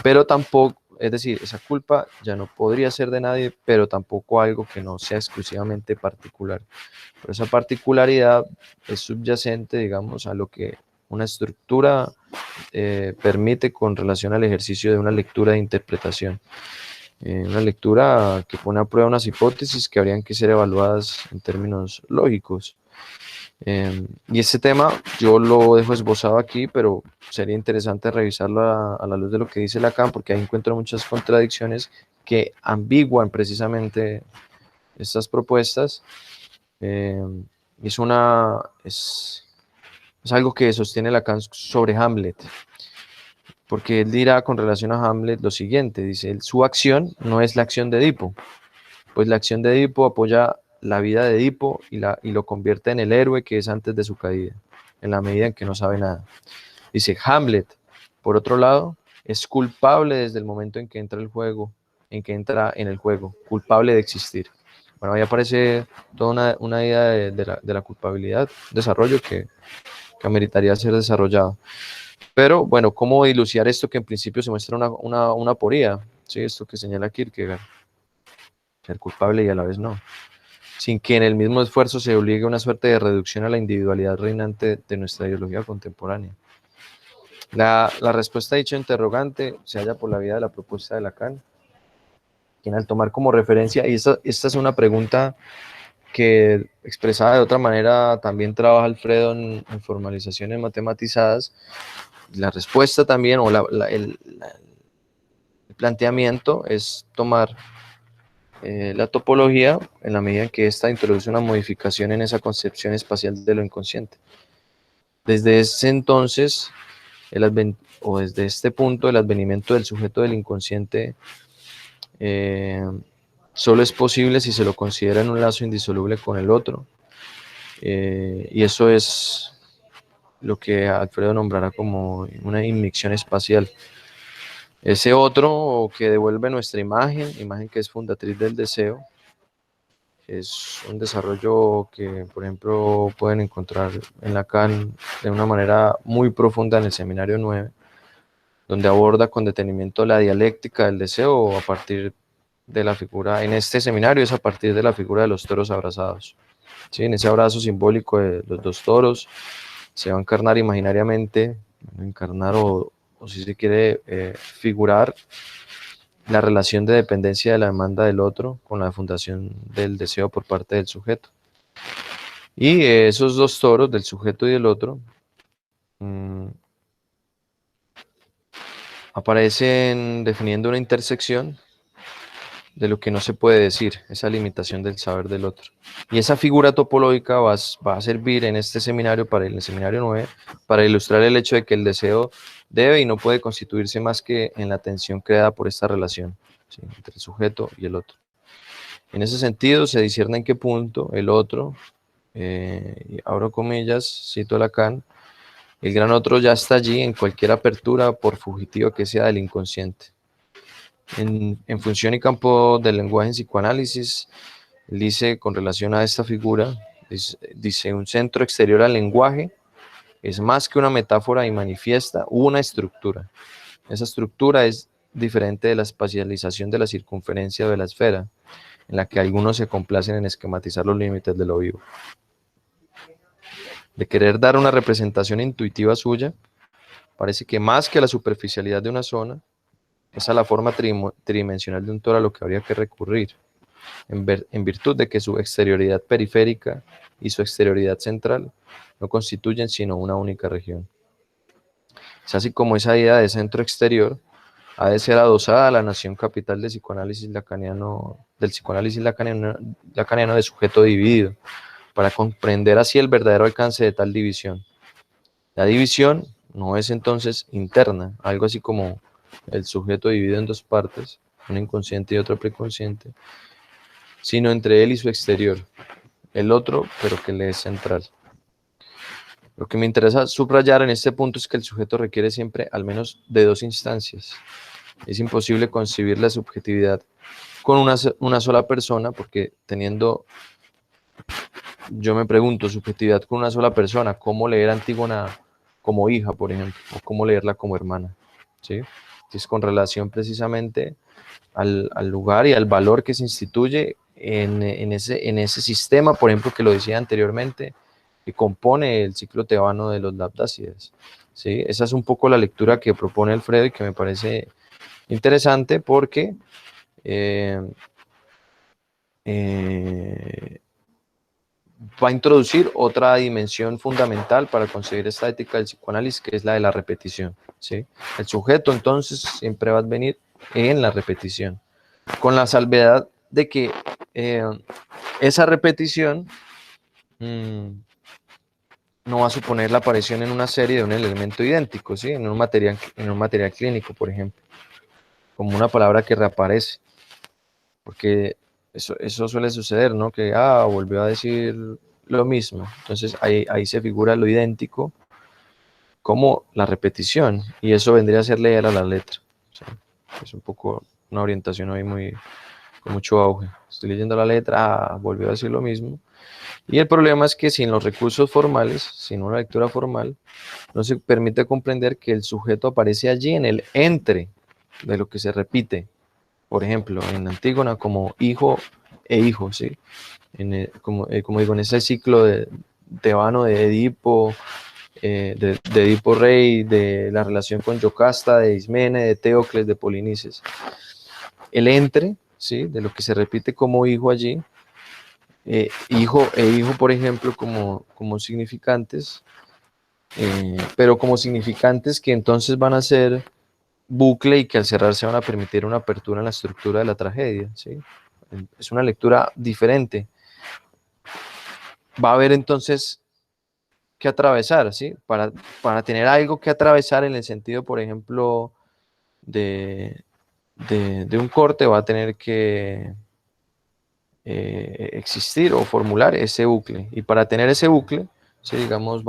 pero tampoco, es decir, esa culpa ya no podría ser de nadie, pero tampoco algo que no sea exclusivamente particular. Pero esa particularidad es subyacente, digamos, a lo que una estructura permite con relación al ejercicio de una lectura de interpretación. Una lectura que pone a prueba unas hipótesis que habrían que ser evaluadas en términos lógicos. Y este tema yo lo dejo esbozado aquí, pero sería interesante revisarlo a la luz de lo que dice Lacan, porque ahí encuentro muchas contradicciones que ambiguan precisamente estas propuestas. Es algo que sostiene Lacan sobre Hamlet, porque él dirá con relación a Hamlet lo siguiente, dice, su acción no es la acción de Edipo, pues la acción de Edipo apoya la vida de Edipo y lo convierte en el héroe que es antes de su caída, en la medida en que no sabe nada. Dice, Hamlet, por otro lado, es culpable desde el momento en que entra en el juego, culpable de existir. Bueno, ahí aparece toda una idea de la culpabilidad, desarrollo que ameritaría ser desarrollado. Pero bueno, ¿cómo dilucidar esto que en principio se muestra una aporía? ¿Sí? Esto que señala Kierkegaard, ser culpable y a la vez no, sin que en el mismo esfuerzo se obligue a una suerte de reducción a la individualidad reinante de nuestra ideología contemporánea. La respuesta a dicho interrogante se halla por la vía de la propuesta de Lacan, quien al tomar como referencia, y esta es una pregunta que expresada de otra manera también trabaja Alfredo en formalizaciones matematizadas, la respuesta también, o el planteamiento es tomar la topología en la medida en que ésta introduce una modificación en esa concepción espacial de lo inconsciente. Desde ese entonces, desde este punto, el advenimiento del sujeto del inconsciente solo es posible si se lo considera en un lazo indisoluble con el otro. Y eso es lo que Alfredo nombrará como una inmixción espacial. Ese otro que devuelve nuestra imagen que es fundatriz del deseo, es un desarrollo que, por ejemplo, pueden encontrar en Lacan de una manera muy profunda en el Seminario 9, donde aborda con detenimiento la dialéctica del deseo a partir de la figura, en este seminario es a partir de la figura de los toros abrazados. ¿Sí? En ese abrazo simbólico de los dos toros se va a encarnar imaginariamente, o si se quiere figurar la relación de dependencia de la demanda del otro con la fundación del deseo por parte del sujeto. Y esos dos toros, del sujeto y del otro, aparecen definiendo una intersección de lo que no se puede decir, esa limitación del saber del otro. Y esa figura topológica va a servir en este seminario, para el seminario 9, para ilustrar el hecho de que el deseo debe y no puede constituirse más que en la tensión creada por esta relación, ¿sí?, entre el sujeto y el otro. En ese sentido, se discierne en qué punto el otro, y abro comillas, cito a Lacan, el gran otro ya está allí en cualquier apertura, por fugitiva que sea, del inconsciente. En función y campo del lenguaje en psicoanálisis, él dice con relación a esta figura, dice, un centro exterior al lenguaje es más que una metáfora y manifiesta una estructura. Esa estructura es diferente de la espacialización de la circunferencia de la esfera, en la que algunos se complacen en esquematizar los límites de lo vivo. De querer dar una representación intuitiva suya, parece que más que la superficialidad de una zona, es a la forma tridimensional de un todo a lo que habría que recurrir, en virtud de que su exterioridad periférica y su exterioridad central no constituyen sino una única región. Es así como esa idea de centro exterior ha de ser adosada a la noción capital del psicoanálisis lacaniano de sujeto dividido, para comprender así el verdadero alcance de tal división. La división no es entonces interna, algo así como el sujeto dividido en dos partes, una inconsciente y otra preconsciente, sino entre él y su exterior, el otro, pero que le es central. Lo que me interesa subrayar en este punto es que el sujeto requiere siempre al menos de dos instancias. Es imposible concebir la subjetividad con una sola persona, porque teniendo, yo me pregunto, subjetividad con una sola persona, ¿cómo leer a Antígona como hija, por ejemplo? ¿O cómo leerla como hermana? ¿Sí? Entonces, con relación precisamente al lugar y al valor que se instituye en ese sistema, por ejemplo, que lo decía anteriormente, que compone el ciclo tebano de los Labdácidas. ¿Sí? Esa es un poco la lectura que propone Alfredo y que me parece interesante porque va a introducir otra dimensión fundamental para concebir esta ética del psicoanálisis, que es la de la repetición. ¿Sí? El sujeto entonces siempre va a venir en la repetición, con la salvedad de que esa repetición no va a suponer la aparición en una serie de un elemento idéntico, ¿sí? En un material clínico, por ejemplo, como una palabra que reaparece, porque eso suele suceder, ¿no? Que, volvió a decir lo mismo, entonces ahí se figura lo idéntico como la repetición, y eso vendría a ser leer a la letra. O sea, es un poco una orientación hoy con mucho auge. Estoy leyendo la letra, volvió a decir lo mismo. Y el problema es que sin los recursos formales, sin una lectura formal, no se permite comprender que el sujeto aparece allí en el entre de lo que se repite. Por ejemplo, en Antígona como hijo e hijo, ¿sí? Como digo, en ese ciclo tebano de Edipo, de Edipo Rey, de la relación con Yocasta, de Ismene, de Teocles, de Polinices. El entre, ¿sí? De lo que se repite como hijo allí, hijo e hijo, por ejemplo, como significantes, pero como significantes que entonces van a ser bucle y que al cerrarse van a permitir una apertura en la estructura de la tragedia. ¿Sí? Es una lectura diferente. Va a haber entonces que atravesar, ¿sí? Para tener algo que atravesar en el sentido, por ejemplo, de un corte, va a tener que existir o formular ese bucle. Y para tener ese bucle, ¿sí? Digamos,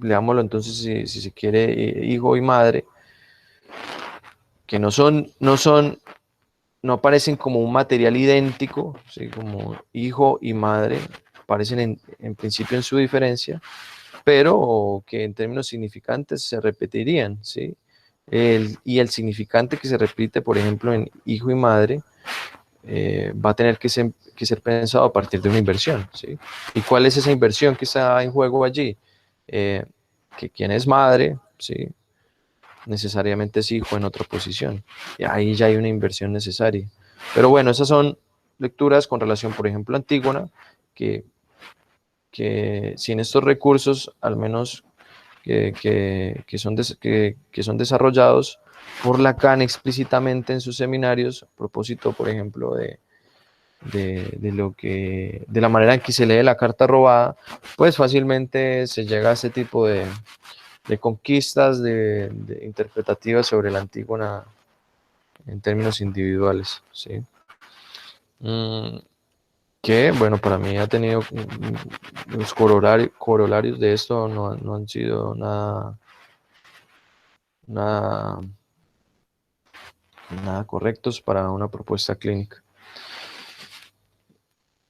leámoslo entonces, si se quiere, hijo y madre, que no aparecen como un material idéntico, ¿sí? Como hijo y madre, aparecen en principio en su diferencia, pero que en términos significantes se repetirían, ¿sí? Y el significante que se repite, por ejemplo, en hijo y madre, va a tener que ser pensado a partir de una inversión, ¿sí? ¿Y cuál es esa inversión que está en juego allí? Que quien es madre, ¿sí? Necesariamente es hijo en otra posición. Y ahí ya hay una inversión necesaria. Pero bueno, esas son lecturas con relación, por ejemplo, a Antígona, que sin estos recursos, al menos que son desarrollados por Lacan explícitamente en sus seminarios, a propósito, por ejemplo, de la manera en que se lee la carta robada, pues fácilmente se llega a ese tipo de conquistas interpretativas sobre la Antígona en términos individuales, ¿sí? Que, bueno, para mí ha tenido los corolarios de esto no han sido nada correctos para una propuesta clínica.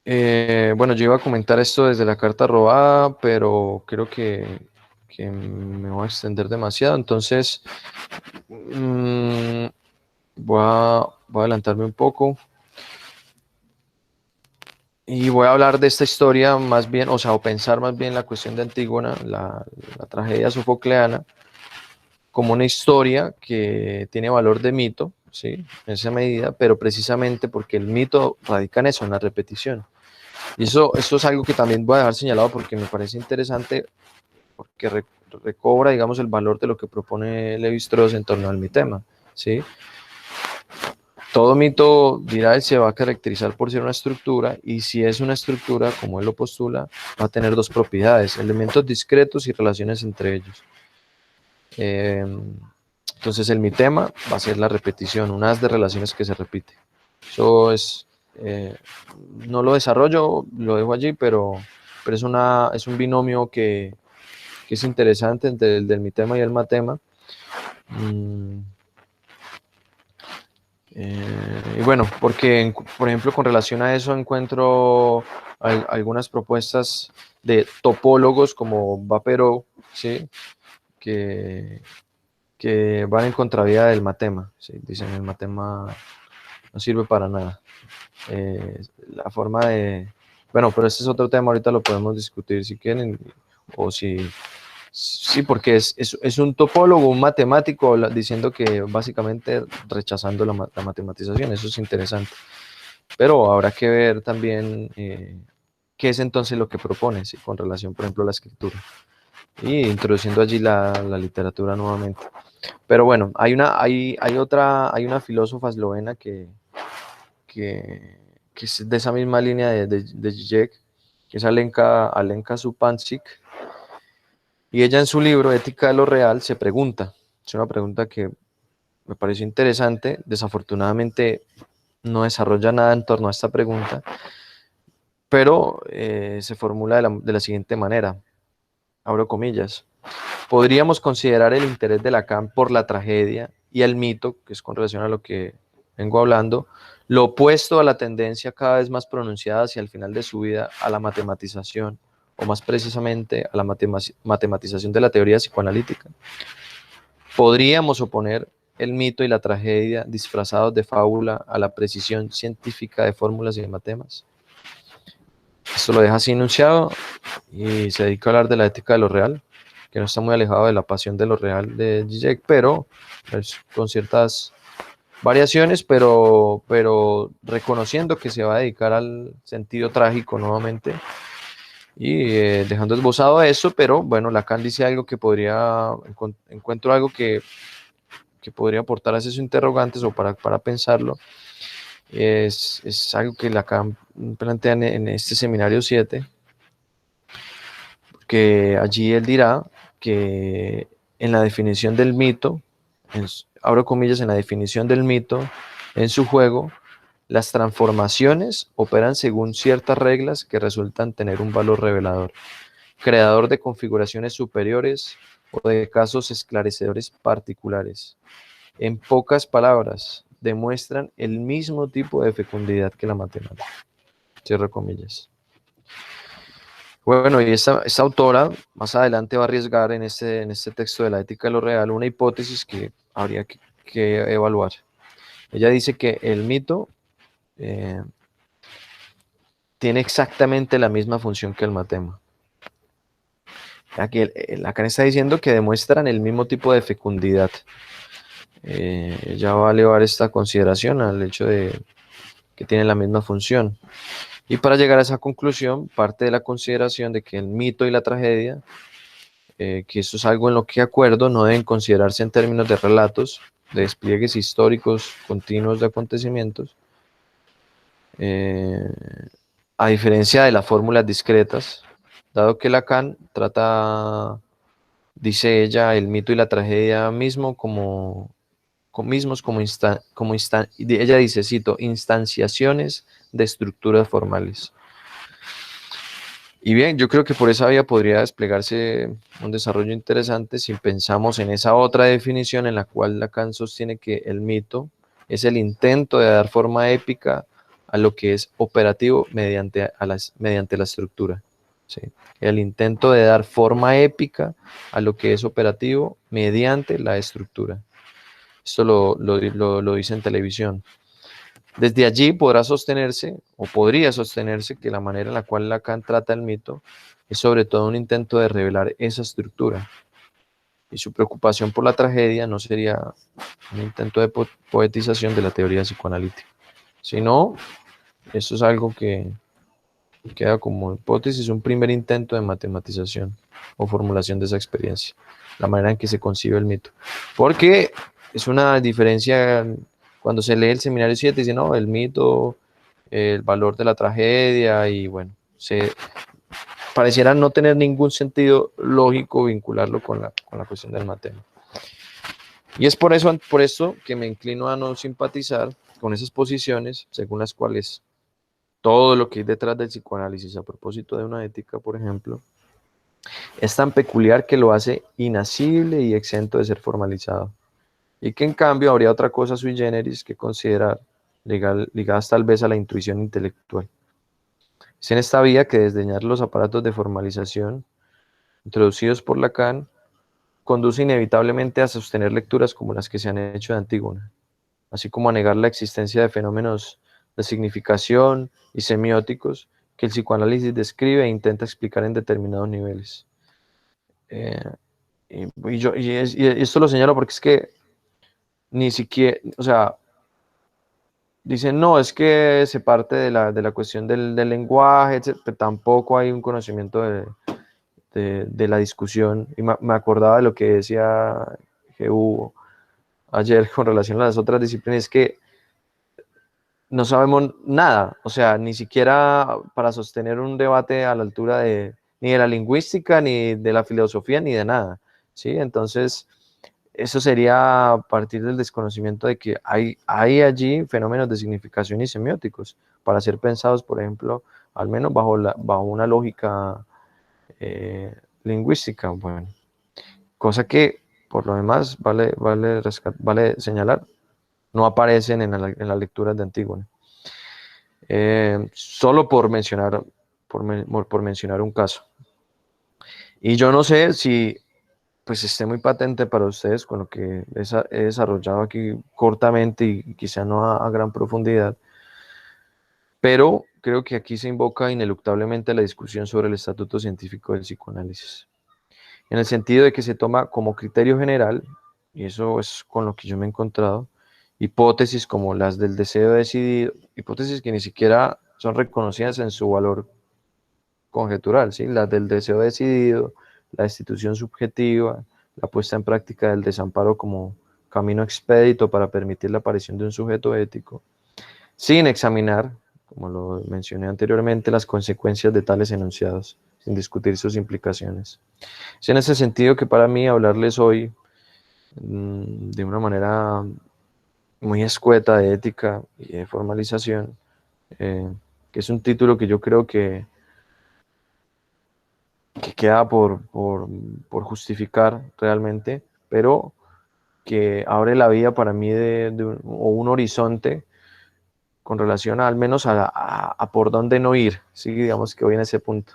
Bueno, yo iba a comentar esto desde la carta robada, pero creo que que me voy a extender demasiado, entonces voy a adelantarme un poco y voy a hablar de esta historia más bien, o sea, o pensar más bien la cuestión de Antígona, la tragedia sofocleana, como una historia que tiene valor de mito, ¿sí? En esa medida, pero precisamente porque el mito radica en eso, en la repetición. Y eso es algo que también voy a dejar señalado porque me parece interesante, porque recobra, digamos, el valor de lo que propone Levi-Strauss en torno al mitema, ¿sí? Todo mito, dirá él, se va a caracterizar por ser una estructura, y si es una estructura, como él lo postula, va a tener dos propiedades: elementos discretos y relaciones entre ellos. Entonces el mitema va a ser la repetición, un haz de relaciones que se repite. Eso es, no lo desarrollo, lo dejo allí, pero es un binomio que es interesante entre el del mitema y el matema. Y bueno, porque, por ejemplo, con relación a eso encuentro algunas propuestas de topólogos como Vapereau, ¿sí? que, que van en contravía del matema, ¿sí? Dicen el matema no sirve para nada. La forma de... Bueno, pero este es otro tema, ahorita lo podemos discutir si quieren, o si... Sí, porque es un topólogo, un matemático, diciendo que básicamente rechazando la matematización. Eso es interesante. Pero habrá que ver también qué es entonces lo que propone, ¿sí? Con relación, por ejemplo, a la escritura. Y introduciendo allí la literatura nuevamente. Pero bueno, hay una filósofa eslovena que es de esa misma línea de Zizek, que es Alenka Supancic, y ella en su libro Ética de lo Real se pregunta, es una pregunta que me pareció interesante, desafortunadamente no desarrolla nada en torno a esta pregunta, pero se formula de la siguiente manera, abro comillas: podríamos considerar el interés de Lacan por la tragedia y el mito, que es con relación a lo que vengo hablando, lo opuesto a la tendencia cada vez más pronunciada hacia el final de su vida a la matematización, o más precisamente a la matematización de la teoría psicoanalítica. Podríamos oponer el mito y la tragedia disfrazados de fábula a la precisión científica de fórmulas y de matemas. Esto lo deja así enunciado y se dedica a hablar de la ética de lo real, que no está muy alejado de la pasión de lo real de Zizek, pero con ciertas variaciones, pero reconociendo que se va a dedicar al sentido trágico nuevamente y dejando esbozado eso. Pero bueno, Lacan dice algo que encuentro algo que podría aportar a esos interrogantes o para pensarlo. Es algo que Lacan plantea en este seminario 7, que allí él dirá que en la definición del mito, abro comillas, en la definición del mito, en su juego, las transformaciones operan según ciertas reglas que resultan tener un valor revelador, creador de configuraciones superiores o de casos esclarecedores particulares. En pocas palabras, demuestran el mismo tipo de fecundidad que la matemática. Cierro comillas. Bueno, y esta autora más adelante va a arriesgar en este texto de la ética de lo real una hipótesis que habría que evaluar. Ella dice que el mito tiene exactamente la misma función que el matema. Aquí Lacan está diciendo que demuestran el mismo tipo de fecundidad. Ella va a elevar esta consideración al hecho de que tienen la misma función. Y para llegar a esa conclusión, parte de la consideración de que el mito y la tragedia, que esto es algo en lo que acuerdo, no deben considerarse en términos de relatos, de despliegues históricos continuos de acontecimientos, a diferencia de las fórmulas discretas, dado que Lacan trata, dice ella, el mito y la tragedia mismos como ella dice, cito, instanciaciones de estructuras formales. Y bien, yo creo que por esa vía podría desplegarse un desarrollo interesante si pensamos en esa otra definición en la cual Lacan sostiene que el mito es el intento de dar forma épica a lo que es operativo mediante la estructura. ¿sí? El intento de dar forma épica a lo que es operativo mediante la estructura. Esto lo dice en televisión. Desde allí podrá sostenerse, o podría sostenerse, que la manera en la cual Lacan trata el mito es sobre todo un intento de revelar esa estructura. Y su preocupación por la tragedia no sería un intento de poetización de la teoría psicoanalítica, sino esto es algo que queda como hipótesis, un primer intento de matematización o formulación de esa experiencia, la manera en que se concibe el mito. Porque es una diferencia cuando se lee el Seminario 7, dice, no, el mito, el valor de la tragedia, y bueno, pareciera no tener ningún sentido lógico vincularlo con la cuestión del matema. Y es por eso que me inclino a no simpatizar con esas posiciones según las cuales todo lo que hay detrás del psicoanálisis a propósito de una ética, por ejemplo, es tan peculiar que lo hace inasible y exento de ser formalizado. Y que en cambio habría otra cosa sui generis que considerar, ligadas tal vez a la intuición intelectual. Es en esta vía que desdeñar los aparatos de formalización introducidos por Lacan conduce inevitablemente a sostener lecturas como las que se han hecho de Antígona, así como a negar la existencia de fenómenos de significación y semióticos que el psicoanálisis describe e intenta explicar en determinados niveles. Eh, y esto lo señalo porque es que ni siquiera, o sea, dicen, no, es que se parte de la cuestión del lenguaje, pero tampoco hay un conocimiento de la discusión. Y me acordaba de lo que decía que hubo ayer con relación a las otras disciplinas, que no sabemos nada, o sea, ni siquiera para sostener un debate a la altura ni de la lingüística, ni de la filosofía, ni de nada, ¿sí? Entonces, eso sería a partir del desconocimiento de que hay allí fenómenos de significación y semióticos para ser pensados, por ejemplo, al menos bajo una lógica lingüística, bueno, cosa que, por lo demás, vale señalar, no aparecen en las lecturas de Antígona. Solo por mencionar un caso. Y yo no sé si pues esté muy patente para ustedes con lo que he desarrollado aquí cortamente y quizá no a gran profundidad, pero creo que aquí se invoca ineluctablemente la discusión sobre el estatuto científico del psicoanálisis, en el sentido de que se toma como criterio general, y eso es con lo que yo me he encontrado, hipótesis como las del deseo decidido, hipótesis que ni siquiera son reconocidas en su valor conjetural, ¿sí? Las del deseo decidido, la institución subjetiva, la puesta en práctica del desamparo como camino expedito para permitir la aparición de un sujeto ético, sin examinar, como lo mencioné anteriormente, las consecuencias de tales enunciados, sin discutir sus implicaciones. Es en ese sentido que para mí hablarles hoy de una manera muy escueta de ética y de formalización, que es un título que yo creo que queda por justificar realmente, pero que abre la vía para mí o un horizonte con relación al menos a por dónde no ir, ¿sí? Digamos que voy en ese punto.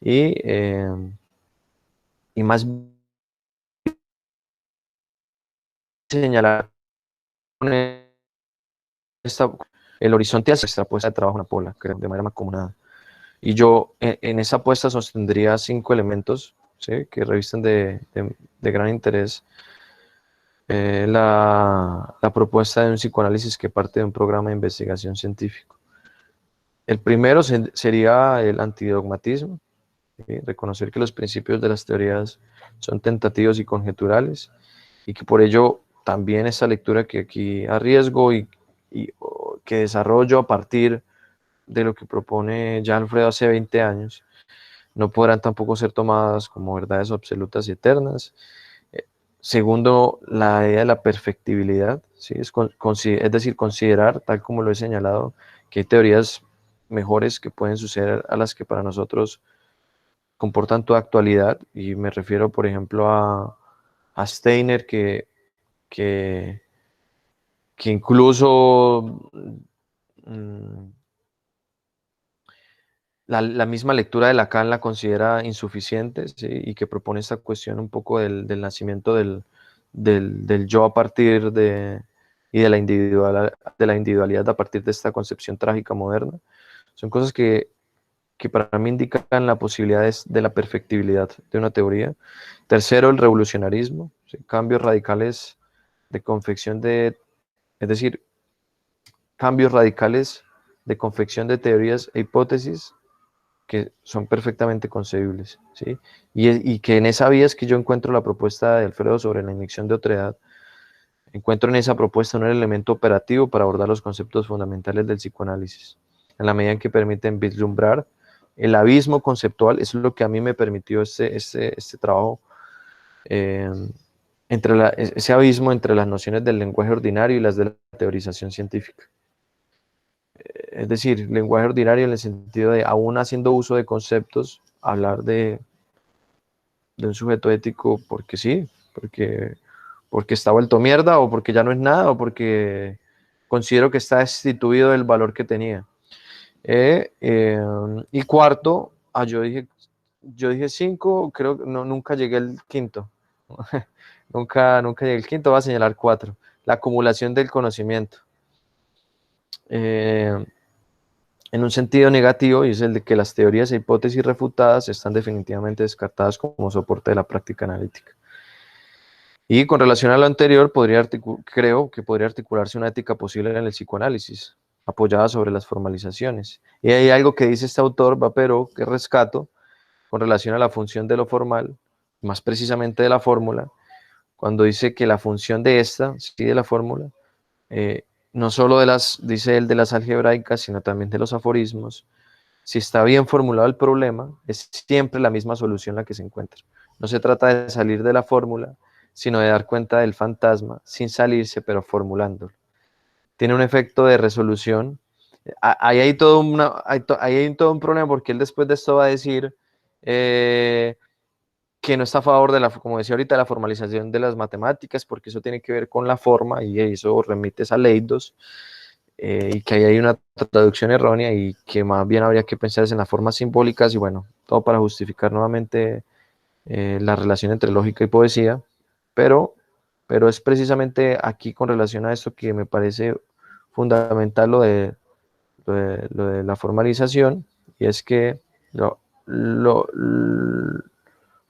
Y más señalar esta, el horizonte hacia nuestra puesta de trabajo en la pola, creo, de manera mancomunada. Y yo en esa apuesta sostendría 5 elementos, ¿sí? Que revisten de gran interés la propuesta de un psicoanálisis que parte de un programa de investigación científico. El primero sería el antidogmatismo, ¿sí? Reconocer que los principios de las teorías son tentativos y conjeturales, y que por ello también esa lectura que aquí arriesgo y que desarrollo a partir de lo que propone ya Alfredo hace 20 años, no podrán tampoco ser tomadas como verdades absolutas y eternas. Segundo, la idea de la perfectibilidad, ¿sí? Es decir, considerar, tal como lo he señalado, que hay teorías mejores que pueden suceder a las que para nosotros comportan toda actualidad, y me refiero, por ejemplo, a Steiner, que, que incluso la misma lectura de Lacan la considera insuficiente, ¿sí? Y que propone esta cuestión un poco del nacimiento del yo a partir y de la individualidad a partir de esta concepción trágica moderna. Son cosas que para mí indican la posibilidad de la perfectibilidad de una teoría. Tercero, el revolucionarismo, ¿sí? Cambios radicales de confección es decir, cambios radicales de confección de teorías e hipótesis que son perfectamente concebibles, ¿sí? Y que en esa vía es que yo encuentro la propuesta de Alfredo sobre la inyección de otredad. Encuentro en esa propuesta un elemento operativo para abordar los conceptos fundamentales del psicoanálisis, en la medida en que permiten vislumbrar el abismo conceptual. Eso es lo que a mí me permitió este trabajo, eh, ese abismo entre las nociones del lenguaje ordinario y las de la teorización científica. Es decir, lenguaje ordinario en el sentido de, aún haciendo uso de conceptos, hablar de un sujeto ético porque sí, porque está vuelto mierda o porque ya no es nada o porque considero que está destituido del valor que tenía. Y cuarto, yo dije cinco, creo que no, nunca llegué al quinto. Nunca llegué al quinto, voy a señalar cuatro. La acumulación del conocimiento. Eh, en un sentido negativo, y es el de que las teorías e hipótesis refutadas están definitivamente descartadas como soporte de la práctica analítica. Y con relación a lo anterior, creo que podría articularse una ética posible en el psicoanálisis, apoyada sobre las formalizaciones. Y hay algo que dice este autor, Vapero, que rescato, con relación a la función de lo formal, más precisamente de la fórmula, cuando dice que la función de esta, sí, de la fórmula, eh, no solo dice él, de las algebraicas, sino también de los aforismos, si está bien formulado el problema, es siempre la misma solución la que se encuentra. No se trata de salir de la fórmula, sino de dar cuenta del fantasma, sin salirse, pero formulándolo. Tiene un efecto de resolución. Ahí hay ahí hay todo un problema, porque él después de esto va a decir que no está a favor de como decía ahorita, la formalización de las matemáticas, porque eso tiene que ver con la forma, y eso remite a Leidos, y que ahí hay una traducción errónea y que más bien habría que pensar en las formas simbólicas y bueno, todo para justificar nuevamente la relación entre lógica y poesía, pero, pero es precisamente aquí con relación a esto que me parece fundamental lo de la formalización, y es que lo,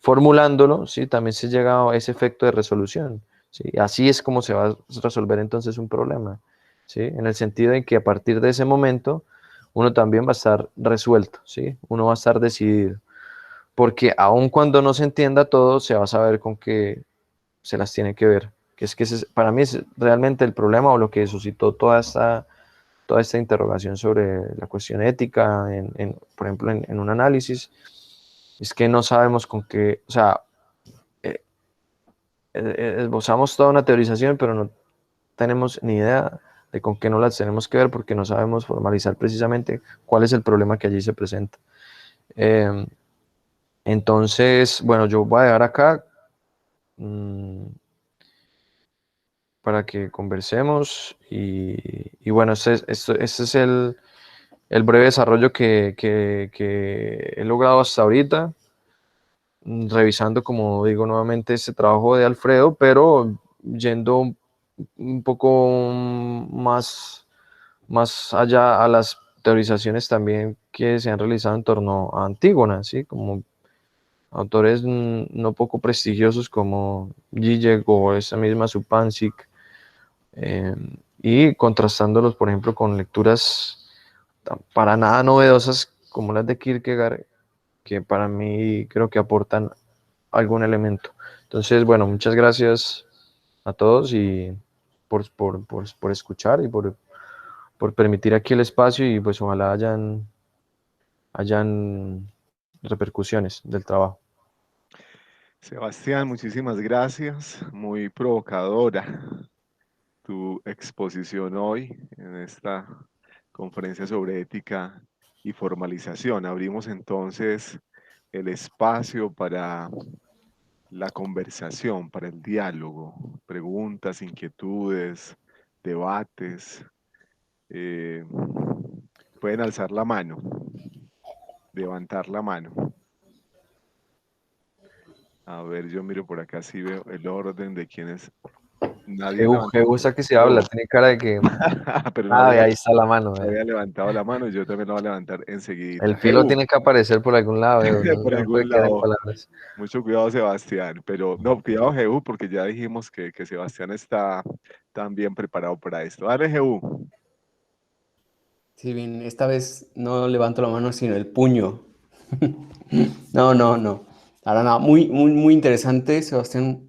formulándolo, ¿sí? También se llega a ese efecto de resolución, ¿sí? Así es como se va a resolver entonces un problema, ¿sí? En el sentido de que a partir de ese momento uno también va a estar resuelto, ¿sí? Uno va a estar decidido, porque aun cuando no se entienda todo, se va a saber con qué se las tiene que ver, que es que para mí es realmente el problema o lo que suscitó toda esta interrogación sobre la cuestión ética, por ejemplo, en un análisis, es que no sabemos con qué, o sea, eh, esbozamos toda una teorización, pero no tenemos ni idea de con qué no las tenemos que ver porque no sabemos formalizar precisamente cuál es el problema que allí se presenta. Eh, entonces, bueno, yo voy a dejar acá mmm, para que conversemos y bueno, este es el breve desarrollo que he logrado hasta ahorita, revisando, como digo, nuevamente este trabajo de Alfredo, pero yendo un poco más allá a las teorizaciones también que se han realizado en torno a Antígona, ¿sí? Como autores no poco prestigiosos como Zizek o esa misma Supancic, eh, y contrastándolos, por ejemplo, con lecturas para nada novedosas como las de Kierkegaard, que para mí creo que aportan algún elemento. Entonces, bueno, muchas gracias a todos y por escuchar y por permitir aquí el espacio y pues ojalá hayan repercusiones del trabajo. Sebastián, muchísimas gracias. Muy provocadora tu exposición hoy en esta conferencia sobre ética y formalización. Abrimos entonces el espacio para la conversación, para el diálogo, preguntas, inquietudes, debates. Eh, pueden alzar la mano. levantar la mano. A ver, yo miro por acá si veo el orden de quienes. Nadie levantó. Jebo, esa que se habla, Evo. tiene cara de que... Pero Ah, ahí está la mano. no había levantado la mano, yo también la voy a levantar El enseguidita. filo Evo, tiene que aparecer por algún lado, no, por no puede algún quedar en lado. palabras. Mucho cuidado, Sebastián. Pero no, cuidado, Jehú, porque ya dijimos que Sebastián está tan bien preparado para esto. Dale, Jehú. Sí, bien, esta vez no levanto la mano, sino el puño. No, no, no. Ahora nada, muy interesante, Sebastián.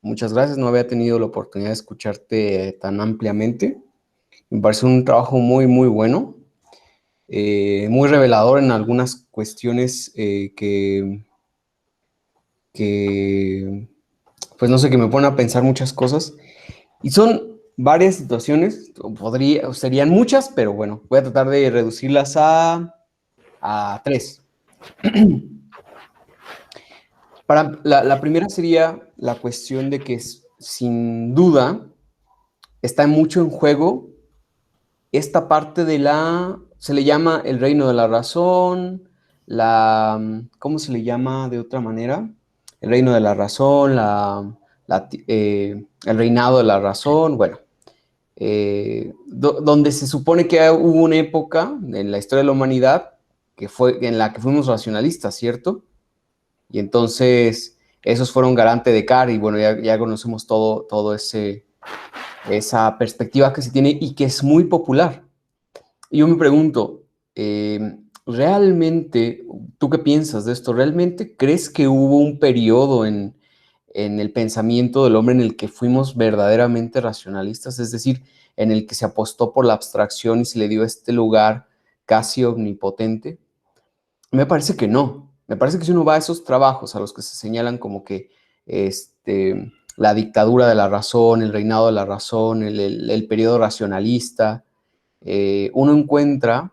Muchas gracias. No había tenido la oportunidad de escucharte tan ampliamente. Me parece un trabajo muy bueno, muy revelador en algunas cuestiones que, pues no sé, que me ponen a pensar muchas cosas. Y son varias situaciones, serían muchas, pero bueno, voy a tratar de reducirlas a tres. La primera sería la cuestión de que sin duda está mucho en juego esta parte se le llama el reino de la razón, ¿cómo se le llama de otra manera? El reino de la razón, el reinado de la razón, bueno, donde se supone que hubo una época en la historia de la humanidad que fue en la que fuimos racionalistas, ¿cierto? Y entonces esos fueron garante de Descartes y bueno, ya conocemos todo esa perspectiva que se tiene y que es muy popular. Y yo me pregunto, ¿realmente, tú qué piensas de esto? ¿Realmente crees que hubo un periodo en el pensamiento del hombre en el que fuimos verdaderamente racionalistas? Es decir, en el que se apostó por la abstracción y se le dio este lugar casi omnipotente. Me parece que no. Me parece que si uno va a esos trabajos a los que se señalan como que la dictadura de la razón, el reinado de la razón, el periodo racionalista, uno encuentra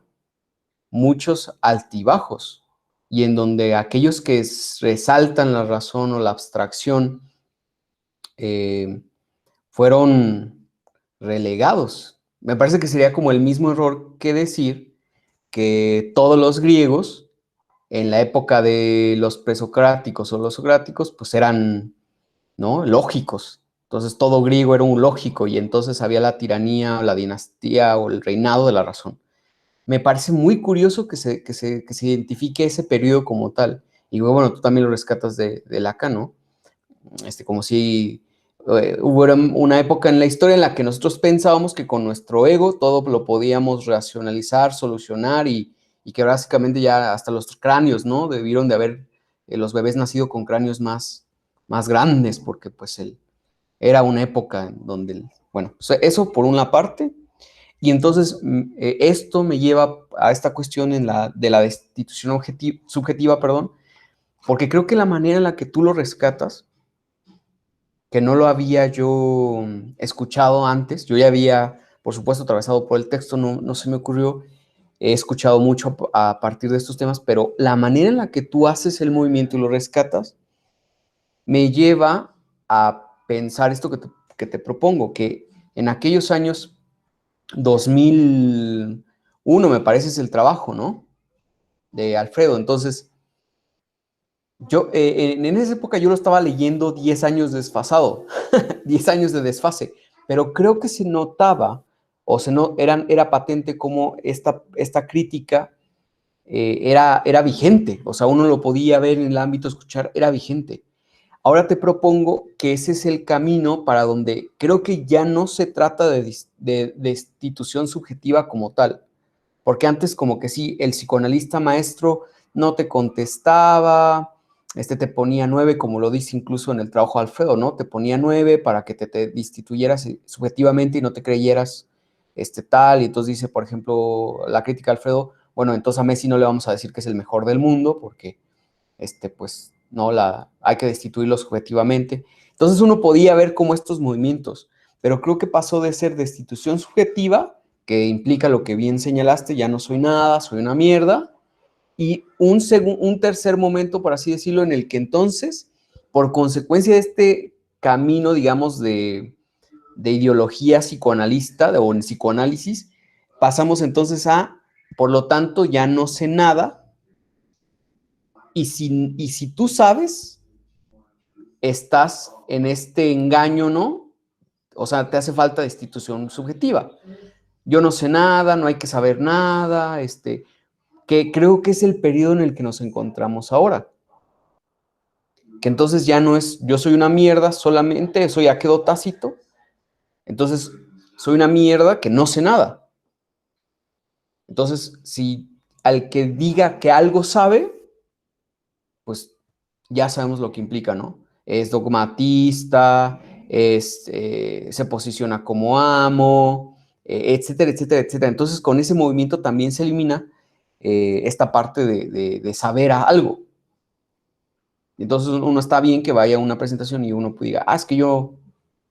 muchos altibajos y en donde aquellos que resaltan la razón o la abstracción fueron relegados. Me parece que sería como el mismo error que decir que todos los griegos en la época de los presocráticos o los socráticos pues eran, ¿no?, lógicos. Entonces todo griego era un lógico y entonces había la tiranía, la dinastía o el reinado de la razón. Me parece muy curioso que se identifique ese periodo como tal. Y bueno, tú también lo rescatas de Lacan, ¿no? Como si hubiera una época en la historia en la que nosotros pensábamos que con nuestro ego todo lo podíamos racionalizar, solucionar y que básicamente ya hasta los cráneos, ¿no? Debieron de haber los bebés nacido con cráneos más grandes porque pues era una época en donde, bueno, eso por una parte. Y entonces esto me lleva a esta cuestión de la destitución subjetiva, perdón, porque creo que la manera en la que tú lo rescatas, que no lo había yo escuchado antes, yo ya había, por supuesto, atravesado por el texto, no se me ocurrió, he escuchado mucho a partir de estos temas, pero la manera en la que tú haces el movimiento y lo rescatas, me lleva a pensar esto que te propongo, que en aquellos años 2001, me parece, es el trabajo, ¿no? De Alfredo. Entonces, yo en esa época yo lo estaba leyendo 10 años desfasado, 10 años de desfase, pero creo que se notaba, o era patente como esta crítica era vigente, o sea, uno lo podía ver en el ámbito, escuchar, era vigente. Ahora te propongo que ese es el camino para donde creo que ya no se trata de destitución subjetiva como tal, porque antes como que sí, el psicoanalista maestro no te contestaba, te ponía 9, como lo dice incluso en el trabajo de Alfredo, ¿no? Te ponía 9 para que te destituyeras subjetivamente y no te creyeras tal, y entonces dice, por ejemplo, la crítica de Alfredo, bueno, entonces a Messi no le vamos a decir que es el mejor del mundo, porque pues no, hay que destituirlo subjetivamente. Entonces uno podía ver como estos movimientos, pero creo que pasó de ser destitución subjetiva, que implica lo que bien señalaste, ya no soy nada, soy una mierda, y un tercer momento, por así decirlo, en el que entonces, por consecuencia de este camino, digamos, de ideología psicoanalista o en psicoanálisis, pasamos entonces por lo tanto, ya no sé nada, y si tú sabes, estás en este engaño, ¿no? O sea, te hace falta destitución subjetiva. Yo no sé nada, no hay que saber nada, que creo que es el periodo en el que nos encontramos ahora. Que entonces ya no es yo soy una mierda solamente, eso ya quedó tácito. Entonces, soy una mierda que no sé nada. Entonces, si al que diga que algo sabe, pues ya sabemos lo que implica, ¿no? Es dogmatista, se posiciona como amo, etcétera, etcétera, etcétera. Entonces, con ese movimiento también se elimina esta parte de saber algo. Entonces, uno está bien que vaya a una presentación y uno diga, es que yo,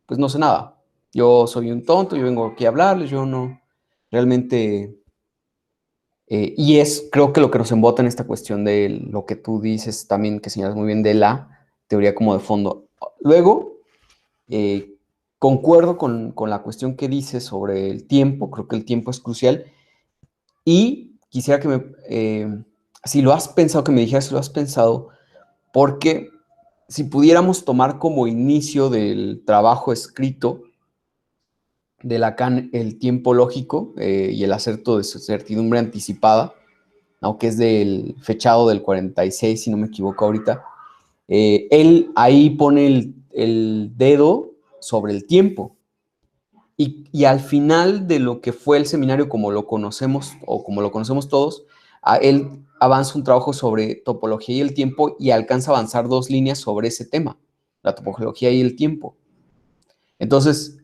pues no sé nada. Yo soy un tonto, yo vengo aquí a hablarles, yo no, realmente... y es, creo que lo que nos embota en esta cuestión de lo que tú dices también, que señalas muy bien, de la teoría como de fondo. Luego, concuerdo con la cuestión que dices sobre el tiempo, creo que el tiempo es crucial, y quisiera que si lo has pensado, que me dijeras si lo has pensado, porque si pudiéramos tomar como inicio del trabajo escrito de Lacan el tiempo lógico y el acerto de su certidumbre anticipada, aunque es del fechado del 46, si no me equivoco ahorita, él ahí pone el dedo sobre el tiempo. Y al final de lo que fue el seminario, como lo conocemos o como lo conocemos todos, él avanza un trabajo sobre topología y el tiempo y alcanza a avanzar 2 líneas sobre ese tema, la topología y el tiempo. Entonces,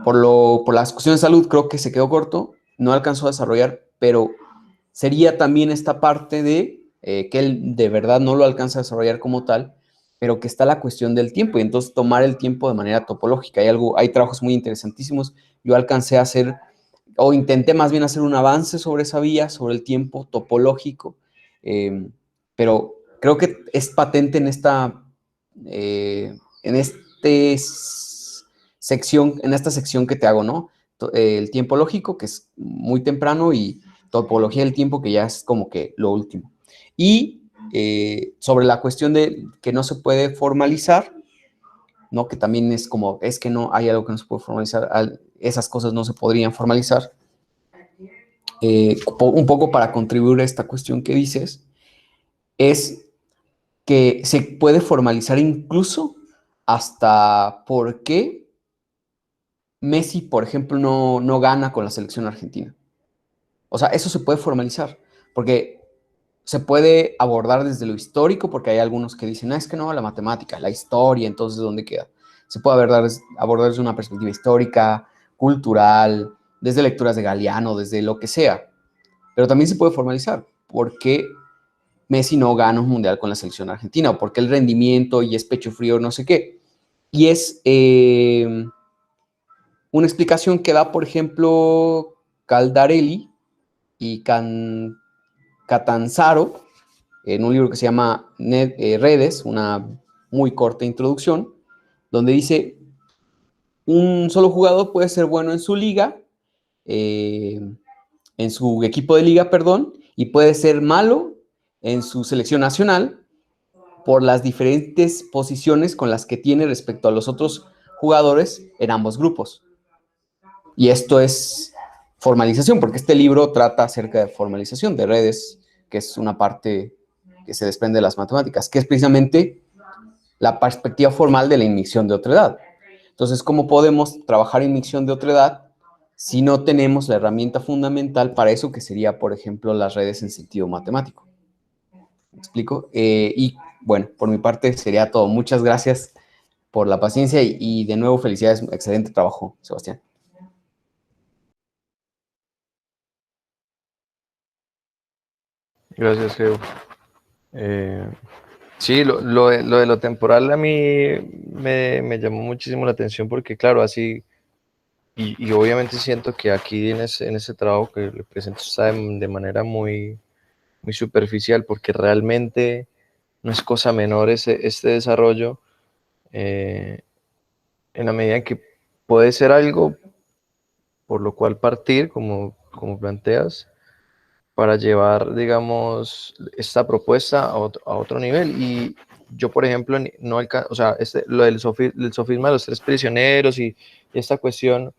por las cuestiones de salud, creo que se quedó corto, no alcanzó a desarrollar, pero sería también esta parte de que él de verdad no lo alcanza a desarrollar como tal, pero que está la cuestión del tiempo, y entonces tomar el tiempo de manera topológica. Hay trabajos muy interesantísimos. Yo alcancé a hacer, o intenté más bien hacer un avance sobre esa vía, sobre el tiempo topológico, pero creo que es patente en esta sección que te hago, ¿no? El tiempo lógico, que es muy temprano, y topología del tiempo, que ya es como que lo último. Y sobre la cuestión de que no se puede formalizar, ¿no? Que también es como, es que no hay algo que no se puede formalizar, esas cosas no se podrían formalizar. Un poco para contribuir a esta cuestión que dices, es que se puede formalizar incluso hasta por qué Messi, por ejemplo, no gana con la selección argentina. O sea, eso se puede formalizar, porque se puede abordar desde lo histórico, porque hay algunos que dicen, es que no, la matemática, la historia, entonces, ¿dónde queda? Se puede abordar desde una perspectiva histórica, cultural, desde lecturas de Galeano, desde lo que sea. Pero también se puede formalizar, porque Messi no gana un mundial con la selección argentina, o porque el rendimiento y es pecho frío, no sé qué. Y es una explicación que da, por ejemplo, Caldarelli y Catanzaro, en un libro que se llama Redes, una muy corta introducción, donde dice, un solo jugador puede ser bueno en su liga, en su equipo de liga, perdón, y puede ser malo en su selección nacional por las diferentes posiciones con las que tiene respecto a los otros jugadores en ambos grupos. Y esto es formalización, porque este libro trata acerca de formalización de redes, que es una parte que se desprende de las matemáticas, que es precisamente la perspectiva formal de la inmixción de otredad. Entonces, ¿cómo podemos trabajar inmixción de otredad si no tenemos la herramienta fundamental para eso, que sería, por ejemplo, las redes en sentido matemático? ¿Me explico? Y bueno, por mi parte sería todo. Muchas gracias por la paciencia y de nuevo felicidades, excelente trabajo, Sebastián. Gracias, Geo. Sí, lo de lo temporal a mí me llamó muchísimo la atención porque, claro, así, y obviamente siento que aquí en ese trabajo que le presento está de manera muy, muy superficial, porque realmente no es cosa menor este desarrollo, en la medida en que puede ser algo por lo cual partir, como planteas, para llevar, digamos, esta propuesta a otro nivel. Y yo, por ejemplo, no o sea, lo del sofisma de los tres prisioneros y esta cuestión,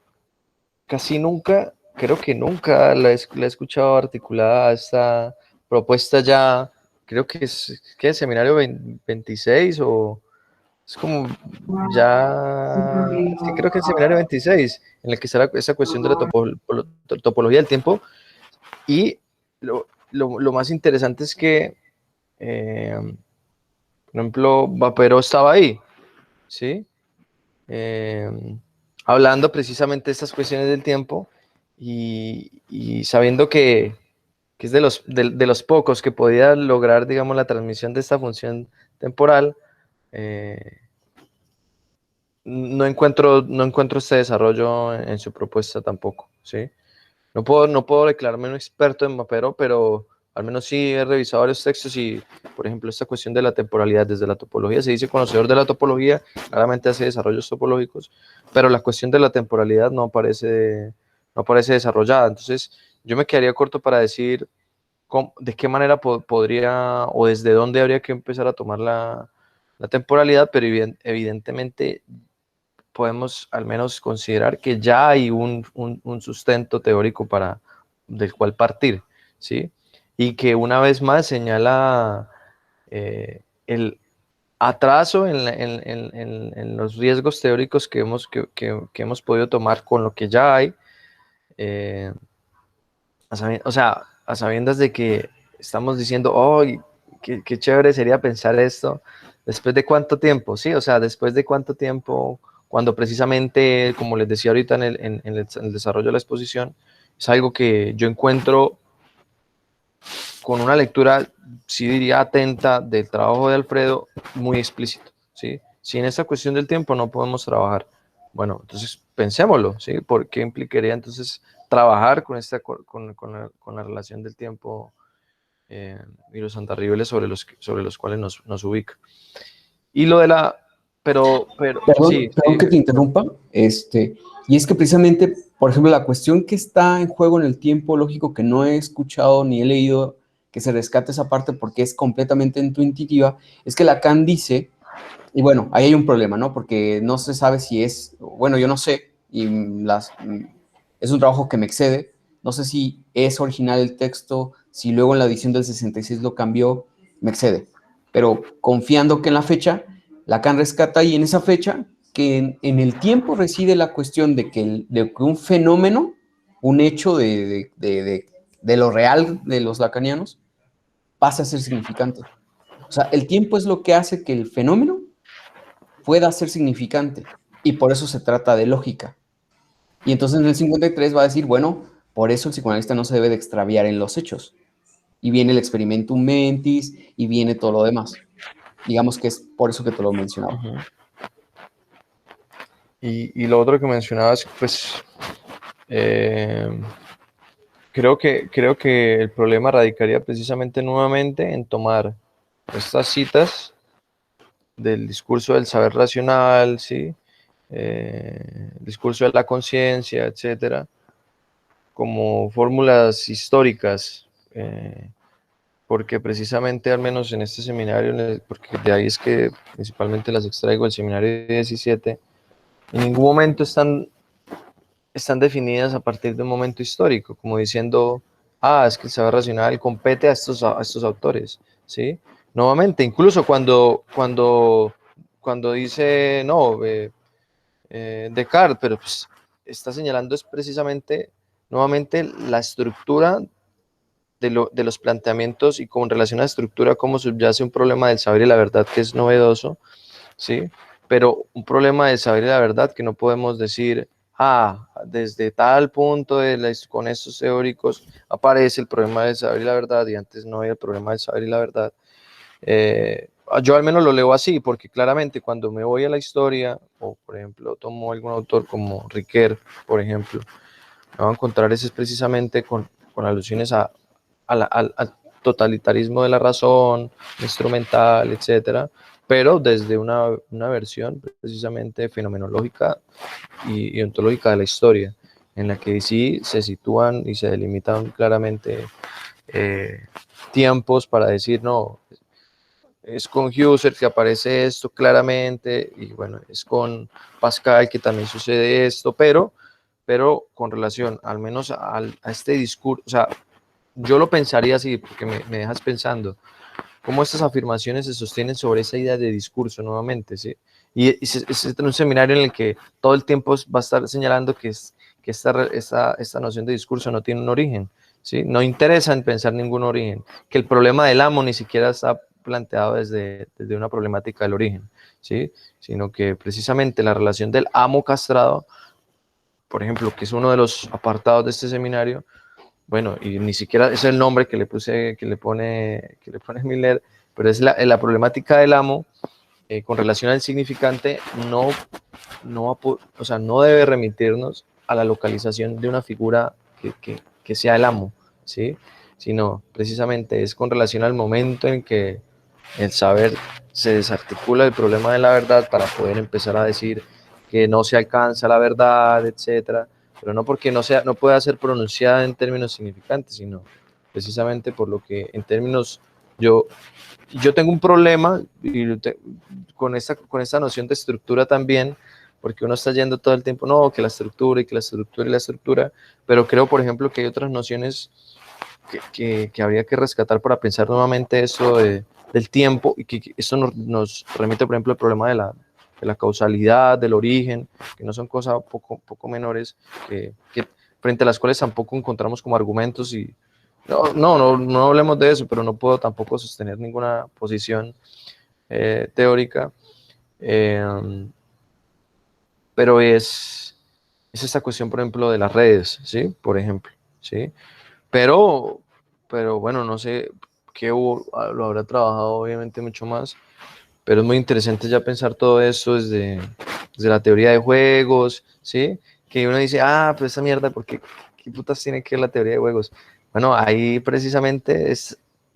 casi nunca, creo que nunca la he escuchado articulada esta propuesta ya, creo que es el seminario 26 o es como ya, sí, creo que es el seminario 26, en el que está esa cuestión de la topología del tiempo. Y lo más interesante es que, por ejemplo, Vapero estaba ahí, ¿sí? Hablando precisamente de estas cuestiones del tiempo y sabiendo que es de los pocos que podía lograr, digamos, la transmisión de esta función temporal. No encuentro este desarrollo en su propuesta tampoco, ¿sí? No puedo declararme un experto en mapero, pero al menos sí he revisado varios textos y, por ejemplo, esta cuestión de la temporalidad desde la topología, se dice conocedor de la topología, claramente hace desarrollos topológicos, pero la cuestión de la temporalidad no aparece desarrollada. Entonces, yo me quedaría corto para decir de qué manera podría o desde dónde habría que empezar a tomar la temporalidad, pero evidentemente podemos al menos considerar que ya hay un sustento teórico del cual partir, ¿sí? Y que una vez más señala el atraso en los riesgos teóricos que hemos podido tomar con lo que ya hay, eh, o sea, a sabiendas de que estamos diciendo, oh, qué chévere sería pensar esto, después de cuánto tiempo, sí, o sea, después de cuánto tiempo, cuando precisamente, como les decía ahorita en el desarrollo de la exposición, es algo que yo encuentro con una lectura, sí diría atenta, del trabajo de Alfredo, muy explícito, ¿sí? Si en esta cuestión del tiempo no podemos trabajar, bueno, entonces pensémoslo, ¿sí? ¿Por qué implicaría entonces trabajar con la relación del tiempo y los antarribeles sobre los cuales nos ubica? Y lo de la... Pero sí, Perdón sí. que te interrumpa, y es que precisamente, por ejemplo, la cuestión que está en juego en el tiempo lógico que no he escuchado ni he leído que se rescate esa parte porque es completamente intuitiva, es que Lacan dice, y bueno, ahí hay un problema, ¿no? Porque no se sabe si es, bueno, yo no sé, y es un trabajo que me excede, no sé si es original el texto, si luego en la edición del 66 lo cambió, me excede, pero confiando que en la fecha Lacan rescata ahí en esa fecha que en el tiempo reside la cuestión de que un fenómeno, un hecho de lo real de los lacanianos, pase a ser significante. O sea, el tiempo es lo que hace que el fenómeno pueda ser significante y por eso se trata de lógica. Y entonces en el 53 va a decir, bueno, por eso el psicoanalista no se debe de extraviar en los hechos. Y viene el experimentum mentis y viene todo lo demás. Digamos que es por eso que te lo mencionaba. Uh-huh. Y lo otro que mencionabas, pues creo que el problema radicaría precisamente nuevamente en tomar estas citas del discurso del saber racional, ¿sí? El discurso de la conciencia, etcétera, como fórmulas históricas, porque precisamente, al menos en este seminario, porque de ahí es que principalmente las extraigo, el seminario 17, en ningún momento están definidas a partir de un momento histórico, como diciendo, es que el saber racional compete a estos autores, ¿sí? Nuevamente, incluso cuando dice, no, Descartes, pero pues está señalando es precisamente, nuevamente, la estructura de los planteamientos y con relación a la estructura, cómo subyace un problema del saber y la verdad que es novedoso, ¿sí? Pero un problema del saber y la verdad que no podemos decir, desde tal punto con estos teóricos aparece el problema del saber y la verdad y antes no había el problema del saber y la verdad. Yo al menos lo leo así, porque claramente cuando me voy a la historia, o por ejemplo tomo algún autor como Riquet, por ejemplo, me voy a encontrar ese es precisamente con alusiones al totalitarismo de la razón, instrumental, etcétera, pero desde una versión precisamente fenomenológica y ontológica de la historia, en la que sí se sitúan y se delimitan claramente tiempos para decir, no, es con Husserl que aparece esto claramente, y bueno, es con Pascal que también sucede esto, pero con relación al menos a este discurso, o sea, yo lo pensaría así, porque me dejas pensando, cómo estas afirmaciones se sostienen sobre esa idea de discurso nuevamente, ¿sí? Y es un seminario en el que todo el tiempo va a estar señalando que esta noción de discurso no tiene un origen, ¿sí? No interesa en pensar ningún origen, que el problema del amo ni siquiera está planteado desde una problemática del origen, ¿sí? Sino que precisamente la relación del amo castrado, por ejemplo, que es uno de los apartados de este seminario, bueno, y ni siquiera es el nombre que le pone Miller, pero es la problemática del amo con relación al significante, o sea, no debe remitirnos a la localización de una figura que sea el amo, ¿sí? Sino precisamente es con relación al momento en que el saber se desarticula del problema de la verdad para poder empezar a decir que no se alcanza la verdad, etcétera, pero no porque no pueda ser pronunciada en términos significantes, sino precisamente por lo que en términos yo tengo un problema con esta noción de estructura también, porque uno está yendo todo el tiempo, no, que la estructura y que la estructura y la estructura, pero creo, por ejemplo, que hay otras nociones que habría que rescatar para pensar nuevamente eso del tiempo, y que eso nos remite, por ejemplo, al problema de la causalidad, del origen, que no son cosas poco menores, que frente a las cuales tampoco encontramos como argumentos. Y no hablemos de eso, pero no puedo tampoco sostener ninguna posición teórica, pero es esta cuestión, por ejemplo, de las redes, ¿sí? Por ejemplo, ¿sí? Pero bueno, no sé qué lo habrá trabajado obviamente mucho más, pero es muy interesante ya pensar todo eso desde la teoría de juegos, ¿sí? Que uno dice, pues esa mierda, ¿qué putas tiene que ver la teoría de juegos? Bueno, ahí precisamente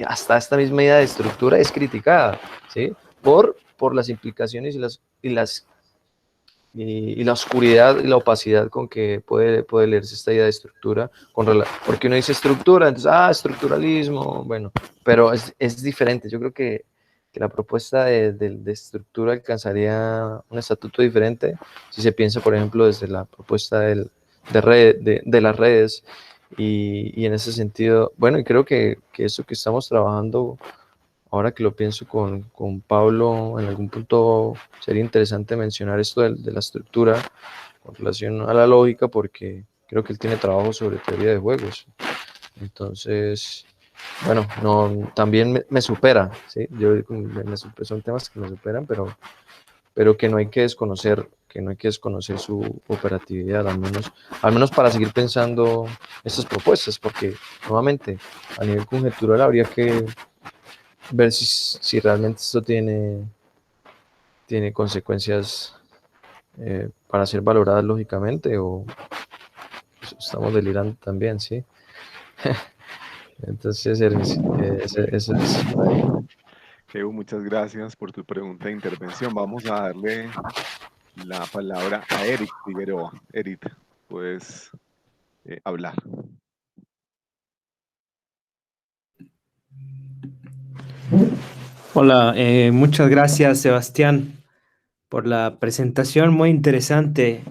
hasta esta misma idea de estructura es criticada, ¿sí? Por las implicaciones y la oscuridad y la opacidad con que puede leerse esta idea de estructura, porque uno dice estructura, entonces, estructuralismo, bueno, pero es diferente. Yo creo que la propuesta de estructura alcanzaría un estatuto diferente si se piensa, por ejemplo, desde la propuesta de las redes, y en ese sentido, bueno, y creo que eso que estamos trabajando, ahora que lo pienso con Pablo, en algún punto sería interesante mencionar esto de la estructura con relación a la lógica, porque creo que él tiene trabajo sobre teoría de juegos. Entonces, bueno, también me supera, ¿sí? Son temas que me superan, pero que no hay que desconocer, su operatividad, al menos para seguir pensando estas propuestas, porque nuevamente, a nivel conjetural habría que ver si realmente esto tiene consecuencias para ser valoradas lógicamente, o estamos delirando también, ¿sí? Entonces, eso es. Evo, muchas gracias por tu pregunta e intervención. Vamos a darle la palabra a Eric Figueroa. Eric, puedes hablar. Hola, muchas gracias, Sebastián, por la presentación, muy interesante.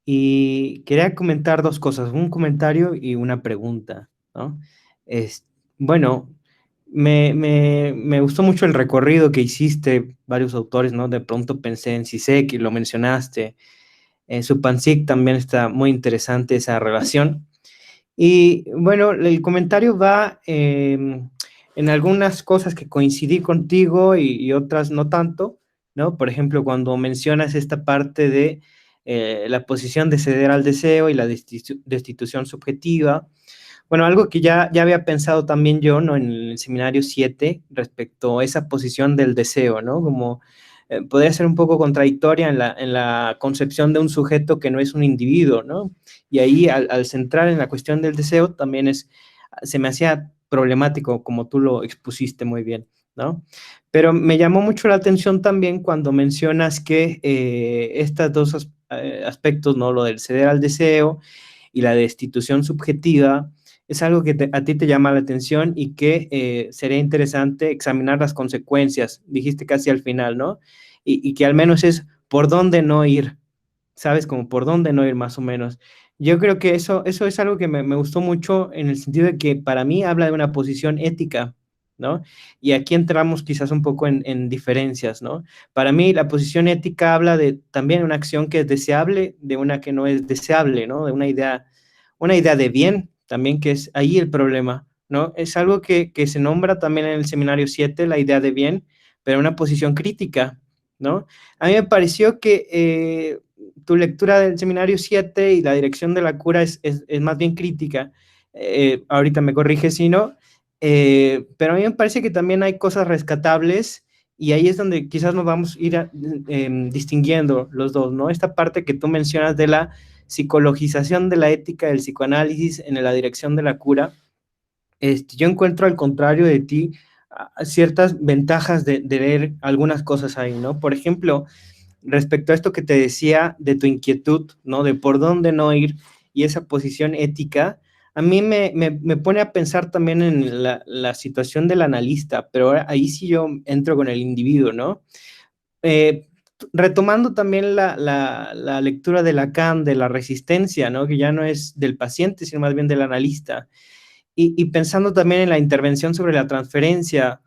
Y quería comentar dos cosas, un comentario y una pregunta, ¿no? Bueno, me gustó mucho el recorrido que hiciste, varios autores, ¿no? De pronto pensé en Zizek y lo mencionaste, en Supansik también está muy interesante esa relación. Y bueno, el comentario va en algunas cosas que coincidí contigo y otras no tanto, ¿no? Por ejemplo, cuando mencionas esta parte de la posición de ceder al deseo y la destitución subjetiva. Bueno, algo que ya había pensado también yo, ¿no? En el seminario 7 respecto a esa posición del deseo, ¿no? Como podría ser un poco contradictoria en la concepción de un sujeto que no es un individuo, ¿no? Y ahí al centrar en la cuestión del deseo también se me hacía problemático, como tú lo expusiste muy bien, ¿no? Pero me llamó mucho la atención también cuando mencionas que estos dos aspectos, ¿no? Lo del ceder al deseo y la destitución subjetiva, es algo que a ti te llama la atención y que sería interesante examinar las consecuencias, dijiste casi al final, ¿no? Y que al menos es por dónde no ir, ¿sabes? Como por dónde no ir más o menos. Yo creo que eso es algo que me gustó mucho en el sentido de que para mí habla de una posición ética, ¿no? Y aquí entramos quizás un poco en diferencias, ¿no? Para mí la posición ética habla de también una acción que es deseable, de una que no es deseable, ¿no? De una idea de bien, también que es ahí el problema, ¿no? Es algo que se nombra también en el seminario 7, la idea de bien, pero una posición crítica, ¿no? A mí me pareció que tu lectura del seminario 7 y la dirección de la cura es más bien crítica. Ahorita me corrige si no, pero a mí me parece que también hay cosas rescatables y ahí es donde quizás nos vamos a ir distinguiendo los dos, ¿no? Esta parte que tú mencionas de la psicologización de la ética del psicoanálisis en la dirección de la cura, yo encuentro al contrario de ti ciertas ventajas de leer algunas cosas ahí, ¿no? Por ejemplo, respecto a esto que te decía de tu inquietud, ¿no? De por dónde no ir y esa posición ética, a mí me pone a pensar también en la situación del analista, pero ahora ahí sí yo entro con el individuo, ¿no? Eh, retomando también la lectura de Lacan, de la resistencia, ¿no? Que ya no es del paciente, sino más bien del analista. Y pensando también en la intervención sobre la transferencia,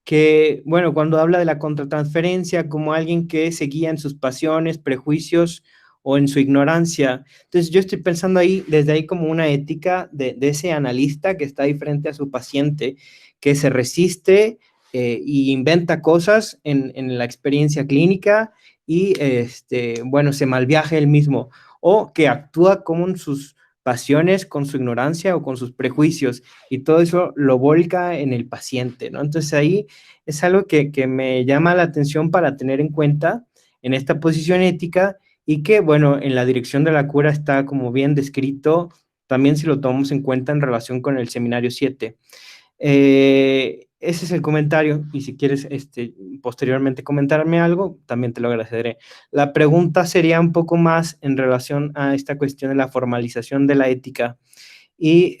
que, bueno, cuando habla de la contratransferencia como alguien que se guía en sus pasiones, prejuicios o en su ignorancia. Entonces yo estoy pensando ahí, desde ahí como una ética de ese analista que está ahí frente a su paciente, que se resiste y inventa cosas en la experiencia clínica y, bueno, se malviaja él mismo, o que actúa como sus pasiones, con su ignorancia o con sus prejuicios, y todo eso lo volca en el paciente, ¿no? Entonces ahí es algo que me llama la atención para tener en cuenta en esta posición ética y que, bueno, en la dirección de la cura está como bien descrito, también si lo tomamos en cuenta en relación con el seminario 7. Ese es el comentario y si quieres posteriormente comentarme algo, también te lo agradeceré. La pregunta sería un poco más en relación a esta cuestión de la formalización de la ética y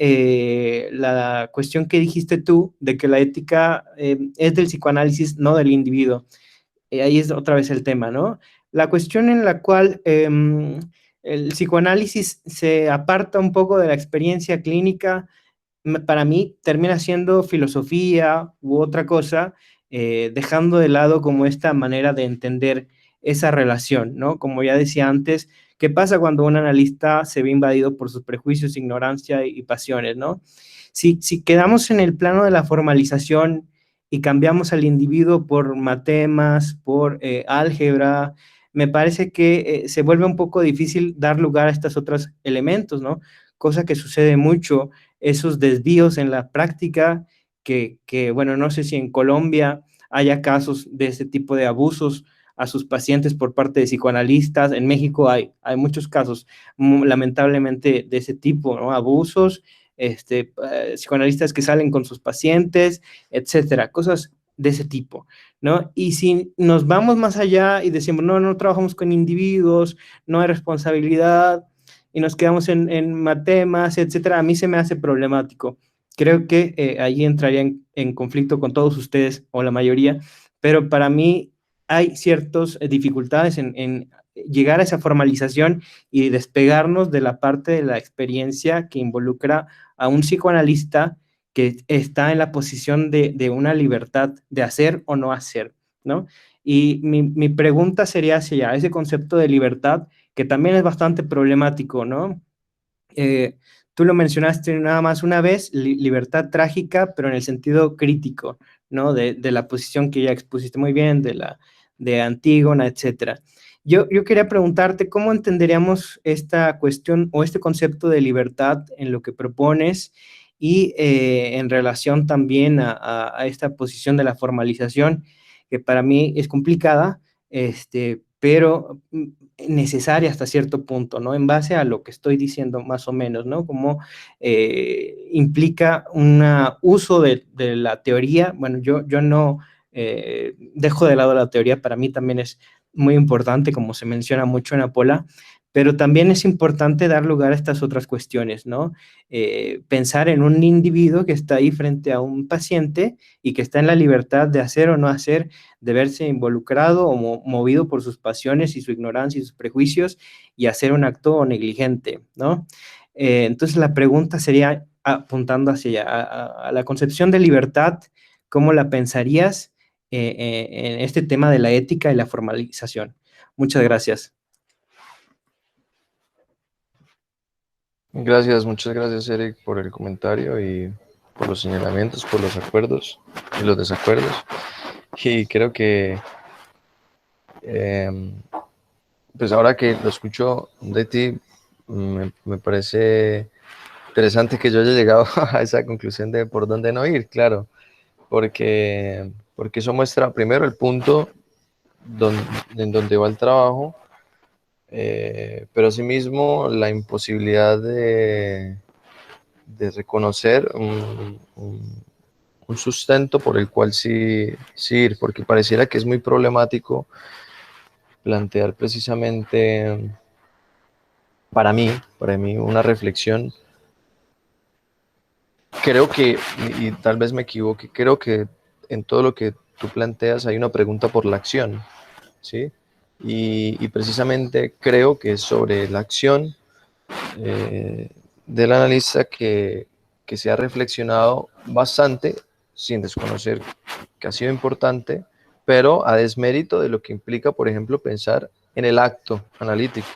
la cuestión que dijiste tú de que la ética es del psicoanálisis, no del individuo. Ahí es otra vez el tema, ¿no? La cuestión en la cual el psicoanálisis se aparta un poco de la experiencia clínica, para mí termina siendo filosofía u otra cosa, dejando de lado como esta manera de entender esa relación, ¿no? Como ya decía antes, ¿qué pasa cuando un analista se ve invadido por sus prejuicios, ignorancia y pasiones, ¿no? Si quedamos en el plano de la formalización y cambiamos al individuo por matemas, por álgebra, me parece que se vuelve un poco difícil dar lugar a estos otros elementos, ¿no? Cosa que sucede mucho, esos desvíos en la práctica, bueno, no sé si en Colombia haya casos de ese tipo de abusos a sus pacientes por parte de psicoanalistas. En México hay muchos casos, lamentablemente, de ese tipo, ¿no? Abusos, psicoanalistas que salen con sus pacientes, etcétera, cosas de ese tipo, ¿no? Y si nos vamos más allá y decimos, no trabajamos con individuos, no hay responsabilidad, y nos quedamos en matemas, etcétera, a mí se me hace problemático. Creo que ahí entraría en conflicto con todos ustedes, o la mayoría, pero para mí hay ciertas dificultades en llegar a esa formalización y despegarnos de la parte de la experiencia que involucra a un psicoanalista que está en la posición de una libertad de hacer o no hacer, ¿no? Y mi pregunta sería hacia ese concepto de libertad, que también es bastante problemático, ¿no? Tú lo mencionaste nada más una vez, libertad trágica, pero en el sentido crítico, ¿no? De la posición que ya expusiste muy bien, de Antígona, etcétera. Yo quería preguntarte, ¿cómo entenderíamos esta cuestión o este concepto de libertad en lo que propones y en relación también a esta posición de la formalización, que para mí es complicada, pero necesaria hasta cierto punto, ¿no? En base a lo que estoy diciendo más o menos, ¿no? Como implica un uso de la teoría. Bueno, yo no dejo de lado la teoría, para mí también es muy importante, como se menciona mucho en Apola, Pero también es importante dar lugar a estas otras cuestiones, ¿no? Pensar en un individuo que está ahí frente a un paciente y que está en la libertad de hacer o no hacer, de verse involucrado o movido por sus pasiones y su ignorancia y sus prejuicios y hacer un acto negligente, ¿no? Entonces la pregunta sería, apuntando hacia allá, a la concepción de libertad, ¿cómo la pensarías en este tema de la ética y la formalización? Muchas gracias. Gracias, muchas gracias, Eric, por el comentario y por los señalamientos, por los acuerdos y los desacuerdos. Y creo que, pues ahora que lo escucho de ti, me parece interesante que yo haya llegado a esa conclusión de por dónde no ir, claro, porque eso muestra primero el punto en donde va el trabajo, pero asimismo la imposibilidad de reconocer un sustento por el cual sí ir, porque pareciera que es muy problemático plantear precisamente, para mí, una reflexión. Creo que, y tal vez me equivoque, creo que en todo lo que tú planteas hay una pregunta por la acción, ¿sí? Y precisamente creo que es sobre la acción del analista que se ha reflexionado bastante, sin desconocer que ha sido importante, pero a desmérito de lo que implica, por ejemplo, pensar en el acto analítico,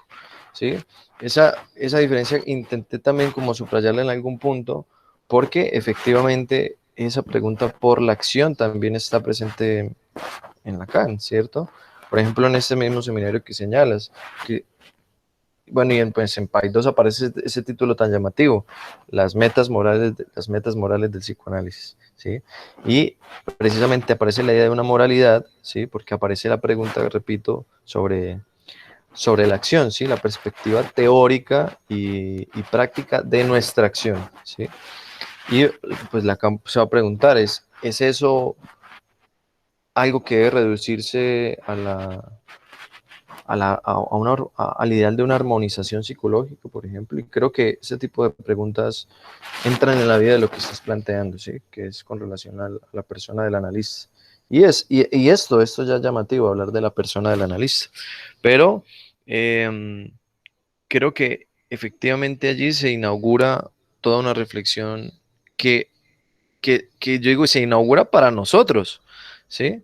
¿sí? Esa diferencia intenté también como subrayarla en algún punto, porque efectivamente esa pregunta por la acción también está presente en Lacan, ¿cierto? Por ejemplo, en este mismo seminario que señalas, que, bueno, y pues en PAI 2 aparece ese título tan llamativo, las metas morales del psicoanálisis, ¿sí? Y precisamente aparece la idea de una moralidad, ¿sí? Porque aparece la pregunta, repito, sobre la acción, ¿sí? La perspectiva teórica y práctica de nuestra acción, ¿sí? Y pues Lacan se va a preguntar, ¿es eso algo que debe reducirse al ideal de una armonización psicológica, por ejemplo? Y creo que ese tipo de preguntas entran en la vida de lo que estás planteando, ¿sí? Que es con relación a la persona del analista. Y esto ya es llamativo, hablar de la persona del analista. Pero creo que efectivamente allí se inaugura toda una reflexión que yo digo, se inaugura para nosotros, ¿sí?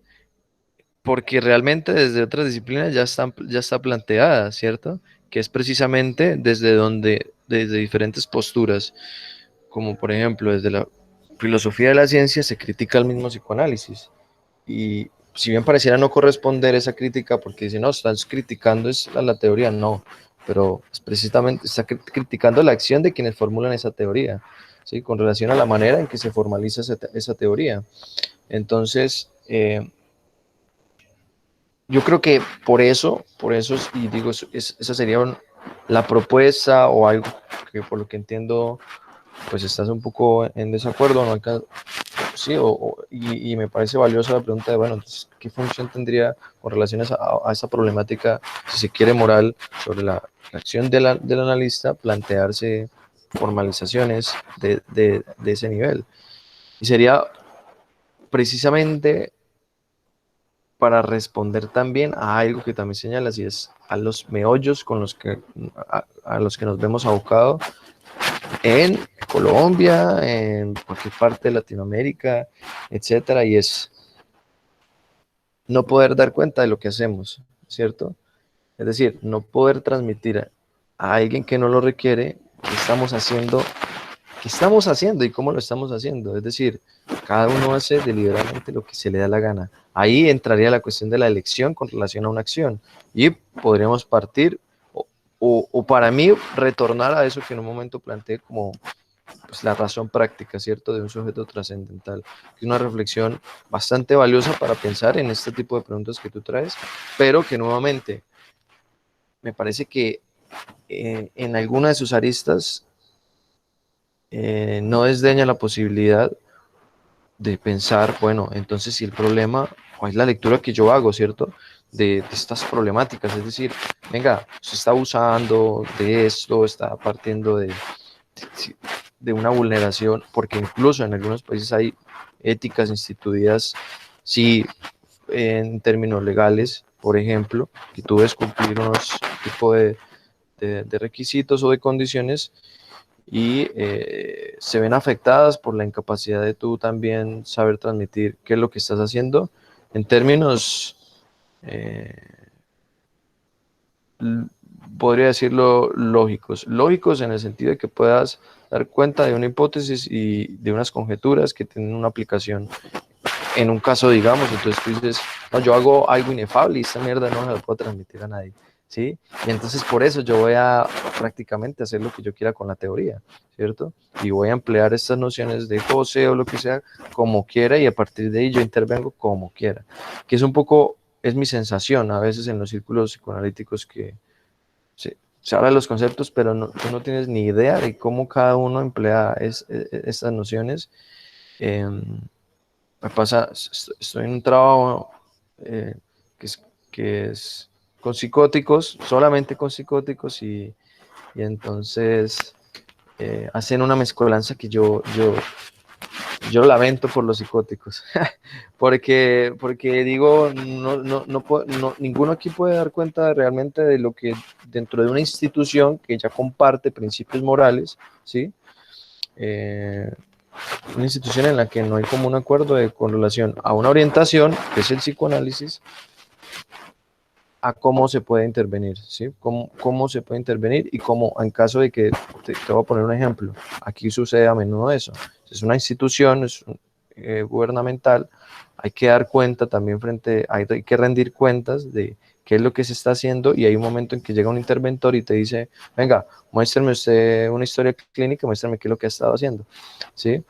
Porque realmente desde otras disciplinas ya está planteada, ¿cierto? Que es precisamente desde diferentes posturas, como por ejemplo desde la filosofía de la ciencia se critica el mismo psicoanálisis. Y si bien pareciera no corresponder esa crítica, porque dice, no, estás criticando es la teoría, no, pero es precisamente está criticando la acción de quienes formulan esa teoría, ¿sí? Con relación a la manera en que se formaliza esa teoría. Entonces, yo creo que por eso, y digo, esa sería la propuesta o algo que por lo que entiendo, pues estás un poco en desacuerdo, ¿no? Sí, y me parece valiosa la pregunta de, bueno, entonces, ¿qué función tendría con relación a esa problemática, si se quiere, moral, sobre la acción del analista, plantearse formalizaciones de ese nivel? Y sería precisamente para responder también a algo que también señalas, y es a los meollos con a los que nos vemos abocados en Colombia, en cualquier parte de Latinoamérica, etcétera, y es no poder dar cuenta de lo que hacemos, ¿cierto? Es decir, no poder transmitir a alguien que no lo requiere qué estamos haciendo y cómo lo estamos haciendo. Es decir, cada uno hace deliberadamente lo que se le da la gana. Ahí entraría la cuestión de la elección con relación a una acción y podríamos partir o para mí retornar a eso que en un momento planteé como pues, la razón práctica, ¿cierto?, de un sujeto trascendental. Es una reflexión bastante valiosa para pensar en este tipo de preguntas que tú traes, pero que nuevamente me parece que en alguna de sus aristas no desdeña la posibilidad de pensar, bueno, entonces si el problema, ¿cuál es la lectura que yo hago, ¿cierto? de estas problemáticas. Es decir, venga, se está abusando de esto, está partiendo de una vulneración, porque incluso en algunos países hay éticas instituidas, sí, en términos legales, por ejemplo, que tú debes cumplir unos tipos de requisitos o de condiciones y se ven afectadas por la incapacidad de tú también saber transmitir qué es lo que estás haciendo en términos, eh, podría decirlo, lógicos en el sentido de que puedas dar cuenta de una hipótesis y de unas conjeturas que tienen una aplicación en un caso, digamos. Entonces tú dices, no, yo hago algo inefable y esta mierda no se la puedo transmitir a nadie, ¿sí? Y entonces por eso yo voy a prácticamente hacer lo que yo quiera con la teoría, ¿cierto? Y voy a emplear estas nociones de José o lo que sea como quiera, y a partir de ahí yo intervengo como quiera, que es un poco, es mi sensación a veces en los círculos psicoanalíticos, que se habla de los conceptos, pero tú no tienes ni idea de cómo cada uno emplea estas nociones. Me pasa, estoy en un trabajo que es con psicóticos, solamente con psicóticos, y entonces hacen una mezcolanza que yo lamento por los psicóticos, porque digo, ninguno aquí puede dar cuenta realmente de lo que dentro de una institución que ya comparte principios morales, ¿sí? Una institución en la que no hay como un acuerdo con relación a una orientación, que es el psicoanálisis, a cómo se puede intervenir, ¿sí? Cómo se puede intervenir y cómo, en caso de que, te voy a poner un ejemplo, aquí sucede a menudo eso. Es una institución, gubernamental, hay que dar cuenta también hay que rendir cuentas de qué es lo que se está haciendo, y hay un momento en que llega un interventor y te dice, venga, muéstrame usted una historia clínica, muéstrame qué es lo que ha estado haciendo, ¿sí?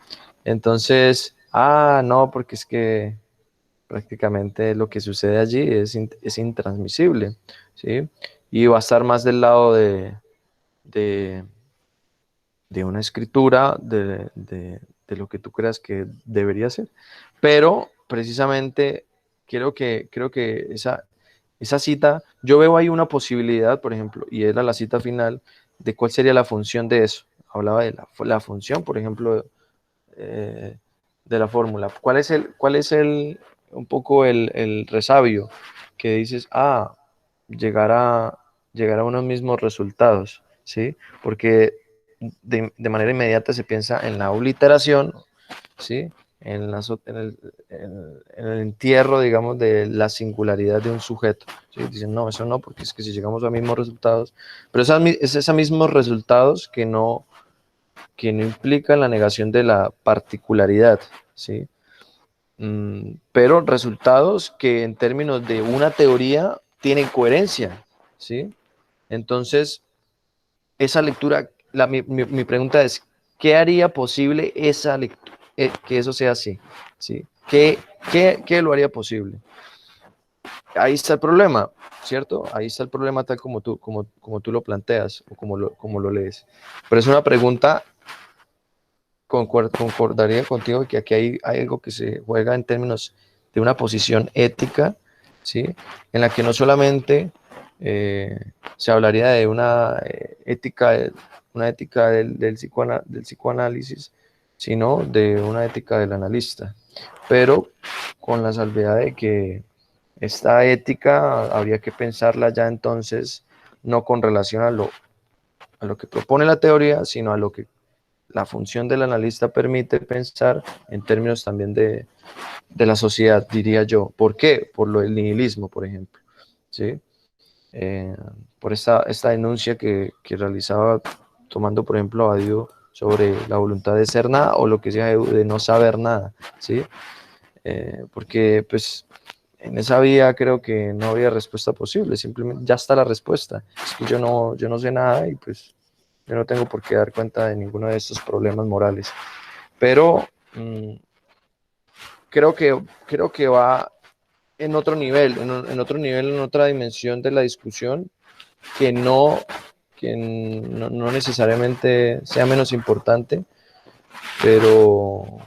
Entonces, no, porque es que prácticamente lo que sucede allí es intransmisible, ¿sí? Y va a estar más del lado de una escritura, de lo que tú creas que debería ser. Pero precisamente creo que esa cita, yo veo ahí una posibilidad, por ejemplo, y era la cita final, de cuál sería la función de eso. Hablaba de la función, por ejemplo, de la fórmula. ¿Cuál es un poco el resabio? Que dices, llegar a unos mismos resultados, ¿sí? Porque de manera inmediata se piensa en la obliteración, ¿sí? En el entierro, digamos, de la singularidad de un sujeto, ¿sí? Dicen, no, eso no, porque es que si llegamos a mismos resultados, pero es esos mismos resultados que no implican la negación de la particularidad, ¿sí? Pero resultados que en términos de una teoría tienen coherencia, ¿sí? Entonces, esa lectura, mi pregunta es, ¿qué haría posible esa lectura, que eso sea así? ¿Sí? ¿Qué lo haría posible? Ahí está el problema, ¿cierto? Ahí está el problema tal como tú lo planteas o como lo lees. Pero es una pregunta, concordaría contigo que aquí hay algo que se juega en términos de una posición ética, ¿sí? En la que no solamente se hablaría de una ética del psicoanálisis, sino de una ética del analista, pero con la salvedad de que esta ética habría que pensarla ya entonces no con relación a lo que propone la teoría, sino a lo que la función del analista permite pensar en términos también de la sociedad, diría yo. ¿Por qué? Por lo del nihilismo, por ejemplo, ¿sí? Por esta denuncia que realizaba, tomando por ejemplo a Dios, sobre la voluntad de ser nada, o lo que sea de no saber nada, ¿sí? Porque pues en esa vía creo que no había respuesta posible, simplemente ya está la respuesta. Es que yo no sé nada, y pues yo no tengo por qué dar cuenta de ninguno de estos problemas morales. Pero creo que va en otro nivel, en otra dimensión de la discusión, que no necesariamente sea menos importante, pero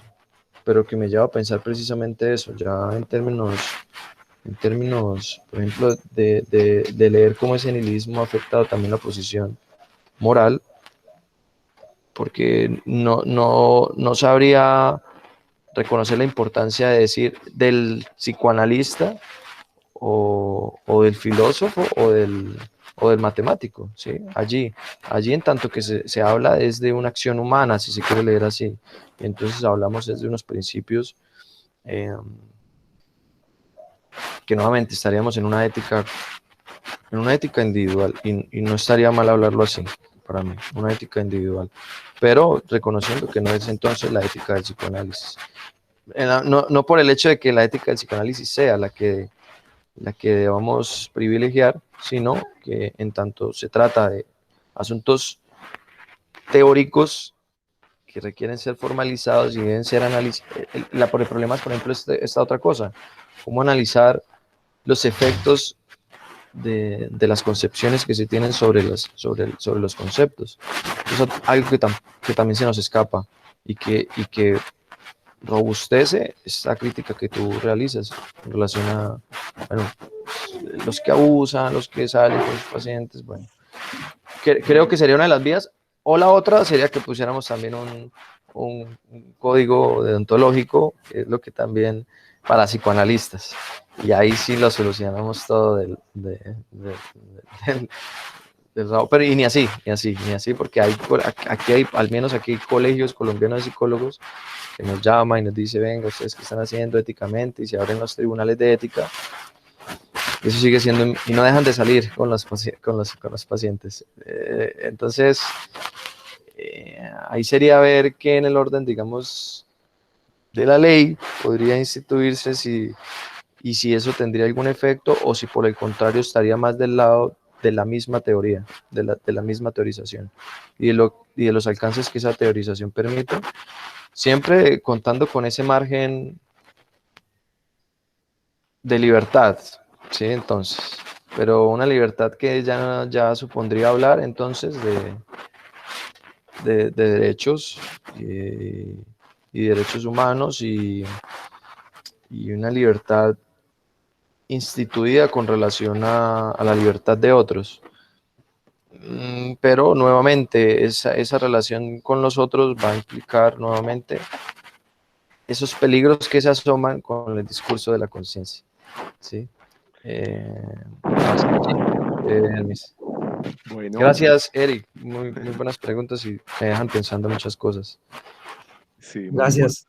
que me lleva a pensar precisamente eso, ya en términos en términos, por ejemplo, de leer cómo ese nihilismo ha afectado también la posición moral, porque no sabría reconocer la importancia de decir del psicoanalista o del filósofo o del matemático, ¿sí? Allí en tanto que se habla desde una acción humana, si se quiere leer así, y entonces hablamos desde unos principios que nuevamente estaríamos en una ética individual, y no estaría mal hablarlo así, para mí, una ética individual, pero reconociendo que no es entonces la ética del psicoanálisis. No por el hecho de que la ética del psicoanálisis sea la que debamos privilegiar, sino que en tanto se trata de asuntos teóricos que requieren ser formalizados y deben ser analizados. El problema es, por ejemplo, esta otra cosa, cómo analizar los efectos de las concepciones que se tienen sobre los conceptos. Eso es algo que también se nos escapa y que robustece esta crítica que tú realizas en relación a, bueno, los que abusan, los que salen con sus pacientes, bueno. Creo que sería una de las vías, o la otra sería que pusiéramos también un código deontológico, que es lo que también para psicoanalistas, y ahí sí lo solucionamos todo pero y ni así, porque aquí hay, al menos aquí hay colegios colombianos de psicólogos que nos llama y nos dice, venga, ustedes qué están haciendo éticamente, y se abren los tribunales de ética. Eso sigue siendo, y no dejan de salir con los pacientes. Entonces, ahí sería ver que en el orden, digamos, de la ley podría instituirse y si eso tendría algún efecto, o si por el contrario estaría más del lado de la misma teoría, de la misma teorización, y de los alcances que esa teorización permite, siempre contando con ese margen de libertad, ¿sí? Entonces, pero una libertad que ya supondría hablar entonces de derechos y derechos humanos, y una libertad instituida con relación a la libertad de otros. Pero nuevamente esa relación con los otros va a implicar nuevamente esos peligros que se asoman con el discurso de la conciencia, ¿sí? Así que, Elmis. Bueno, Gracias, Eric. Muy buenas preguntas y me dejan pensando muchas cosas. sí, Gracias.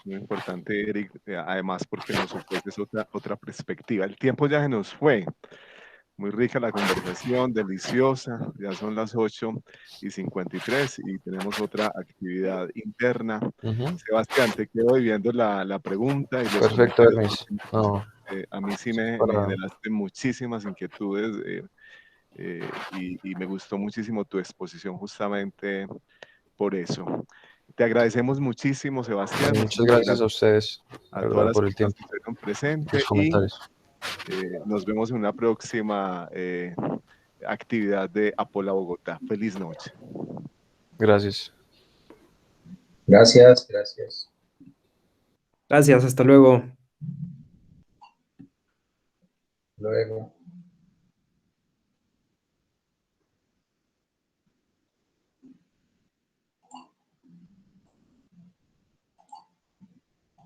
muy importante, Eric, además porque nos ofreces otra perspectiva. El tiempo ya se nos fue. Muy rica la conversación, deliciosa. Ya son las 8:53 y tenemos otra actividad interna. Sebastián, te quedo viendo la pregunta y los Perfecto, comentarios. Hermes. No, A mí sí me para... generaste muchísimas inquietudes y me gustó muchísimo tu exposición justamente por eso. Te agradecemos muchísimo, Sebastián. Muchas Muchísimas gracias a gracias ustedes, a de todas verdad, las por el personas tiempo, que estuvieron los presentes y comentarios. nos vemos en una próxima actividad de Apola Bogotá. Feliz noche. Gracias. Gracias, gracias. Gracias, hasta luego. Luego.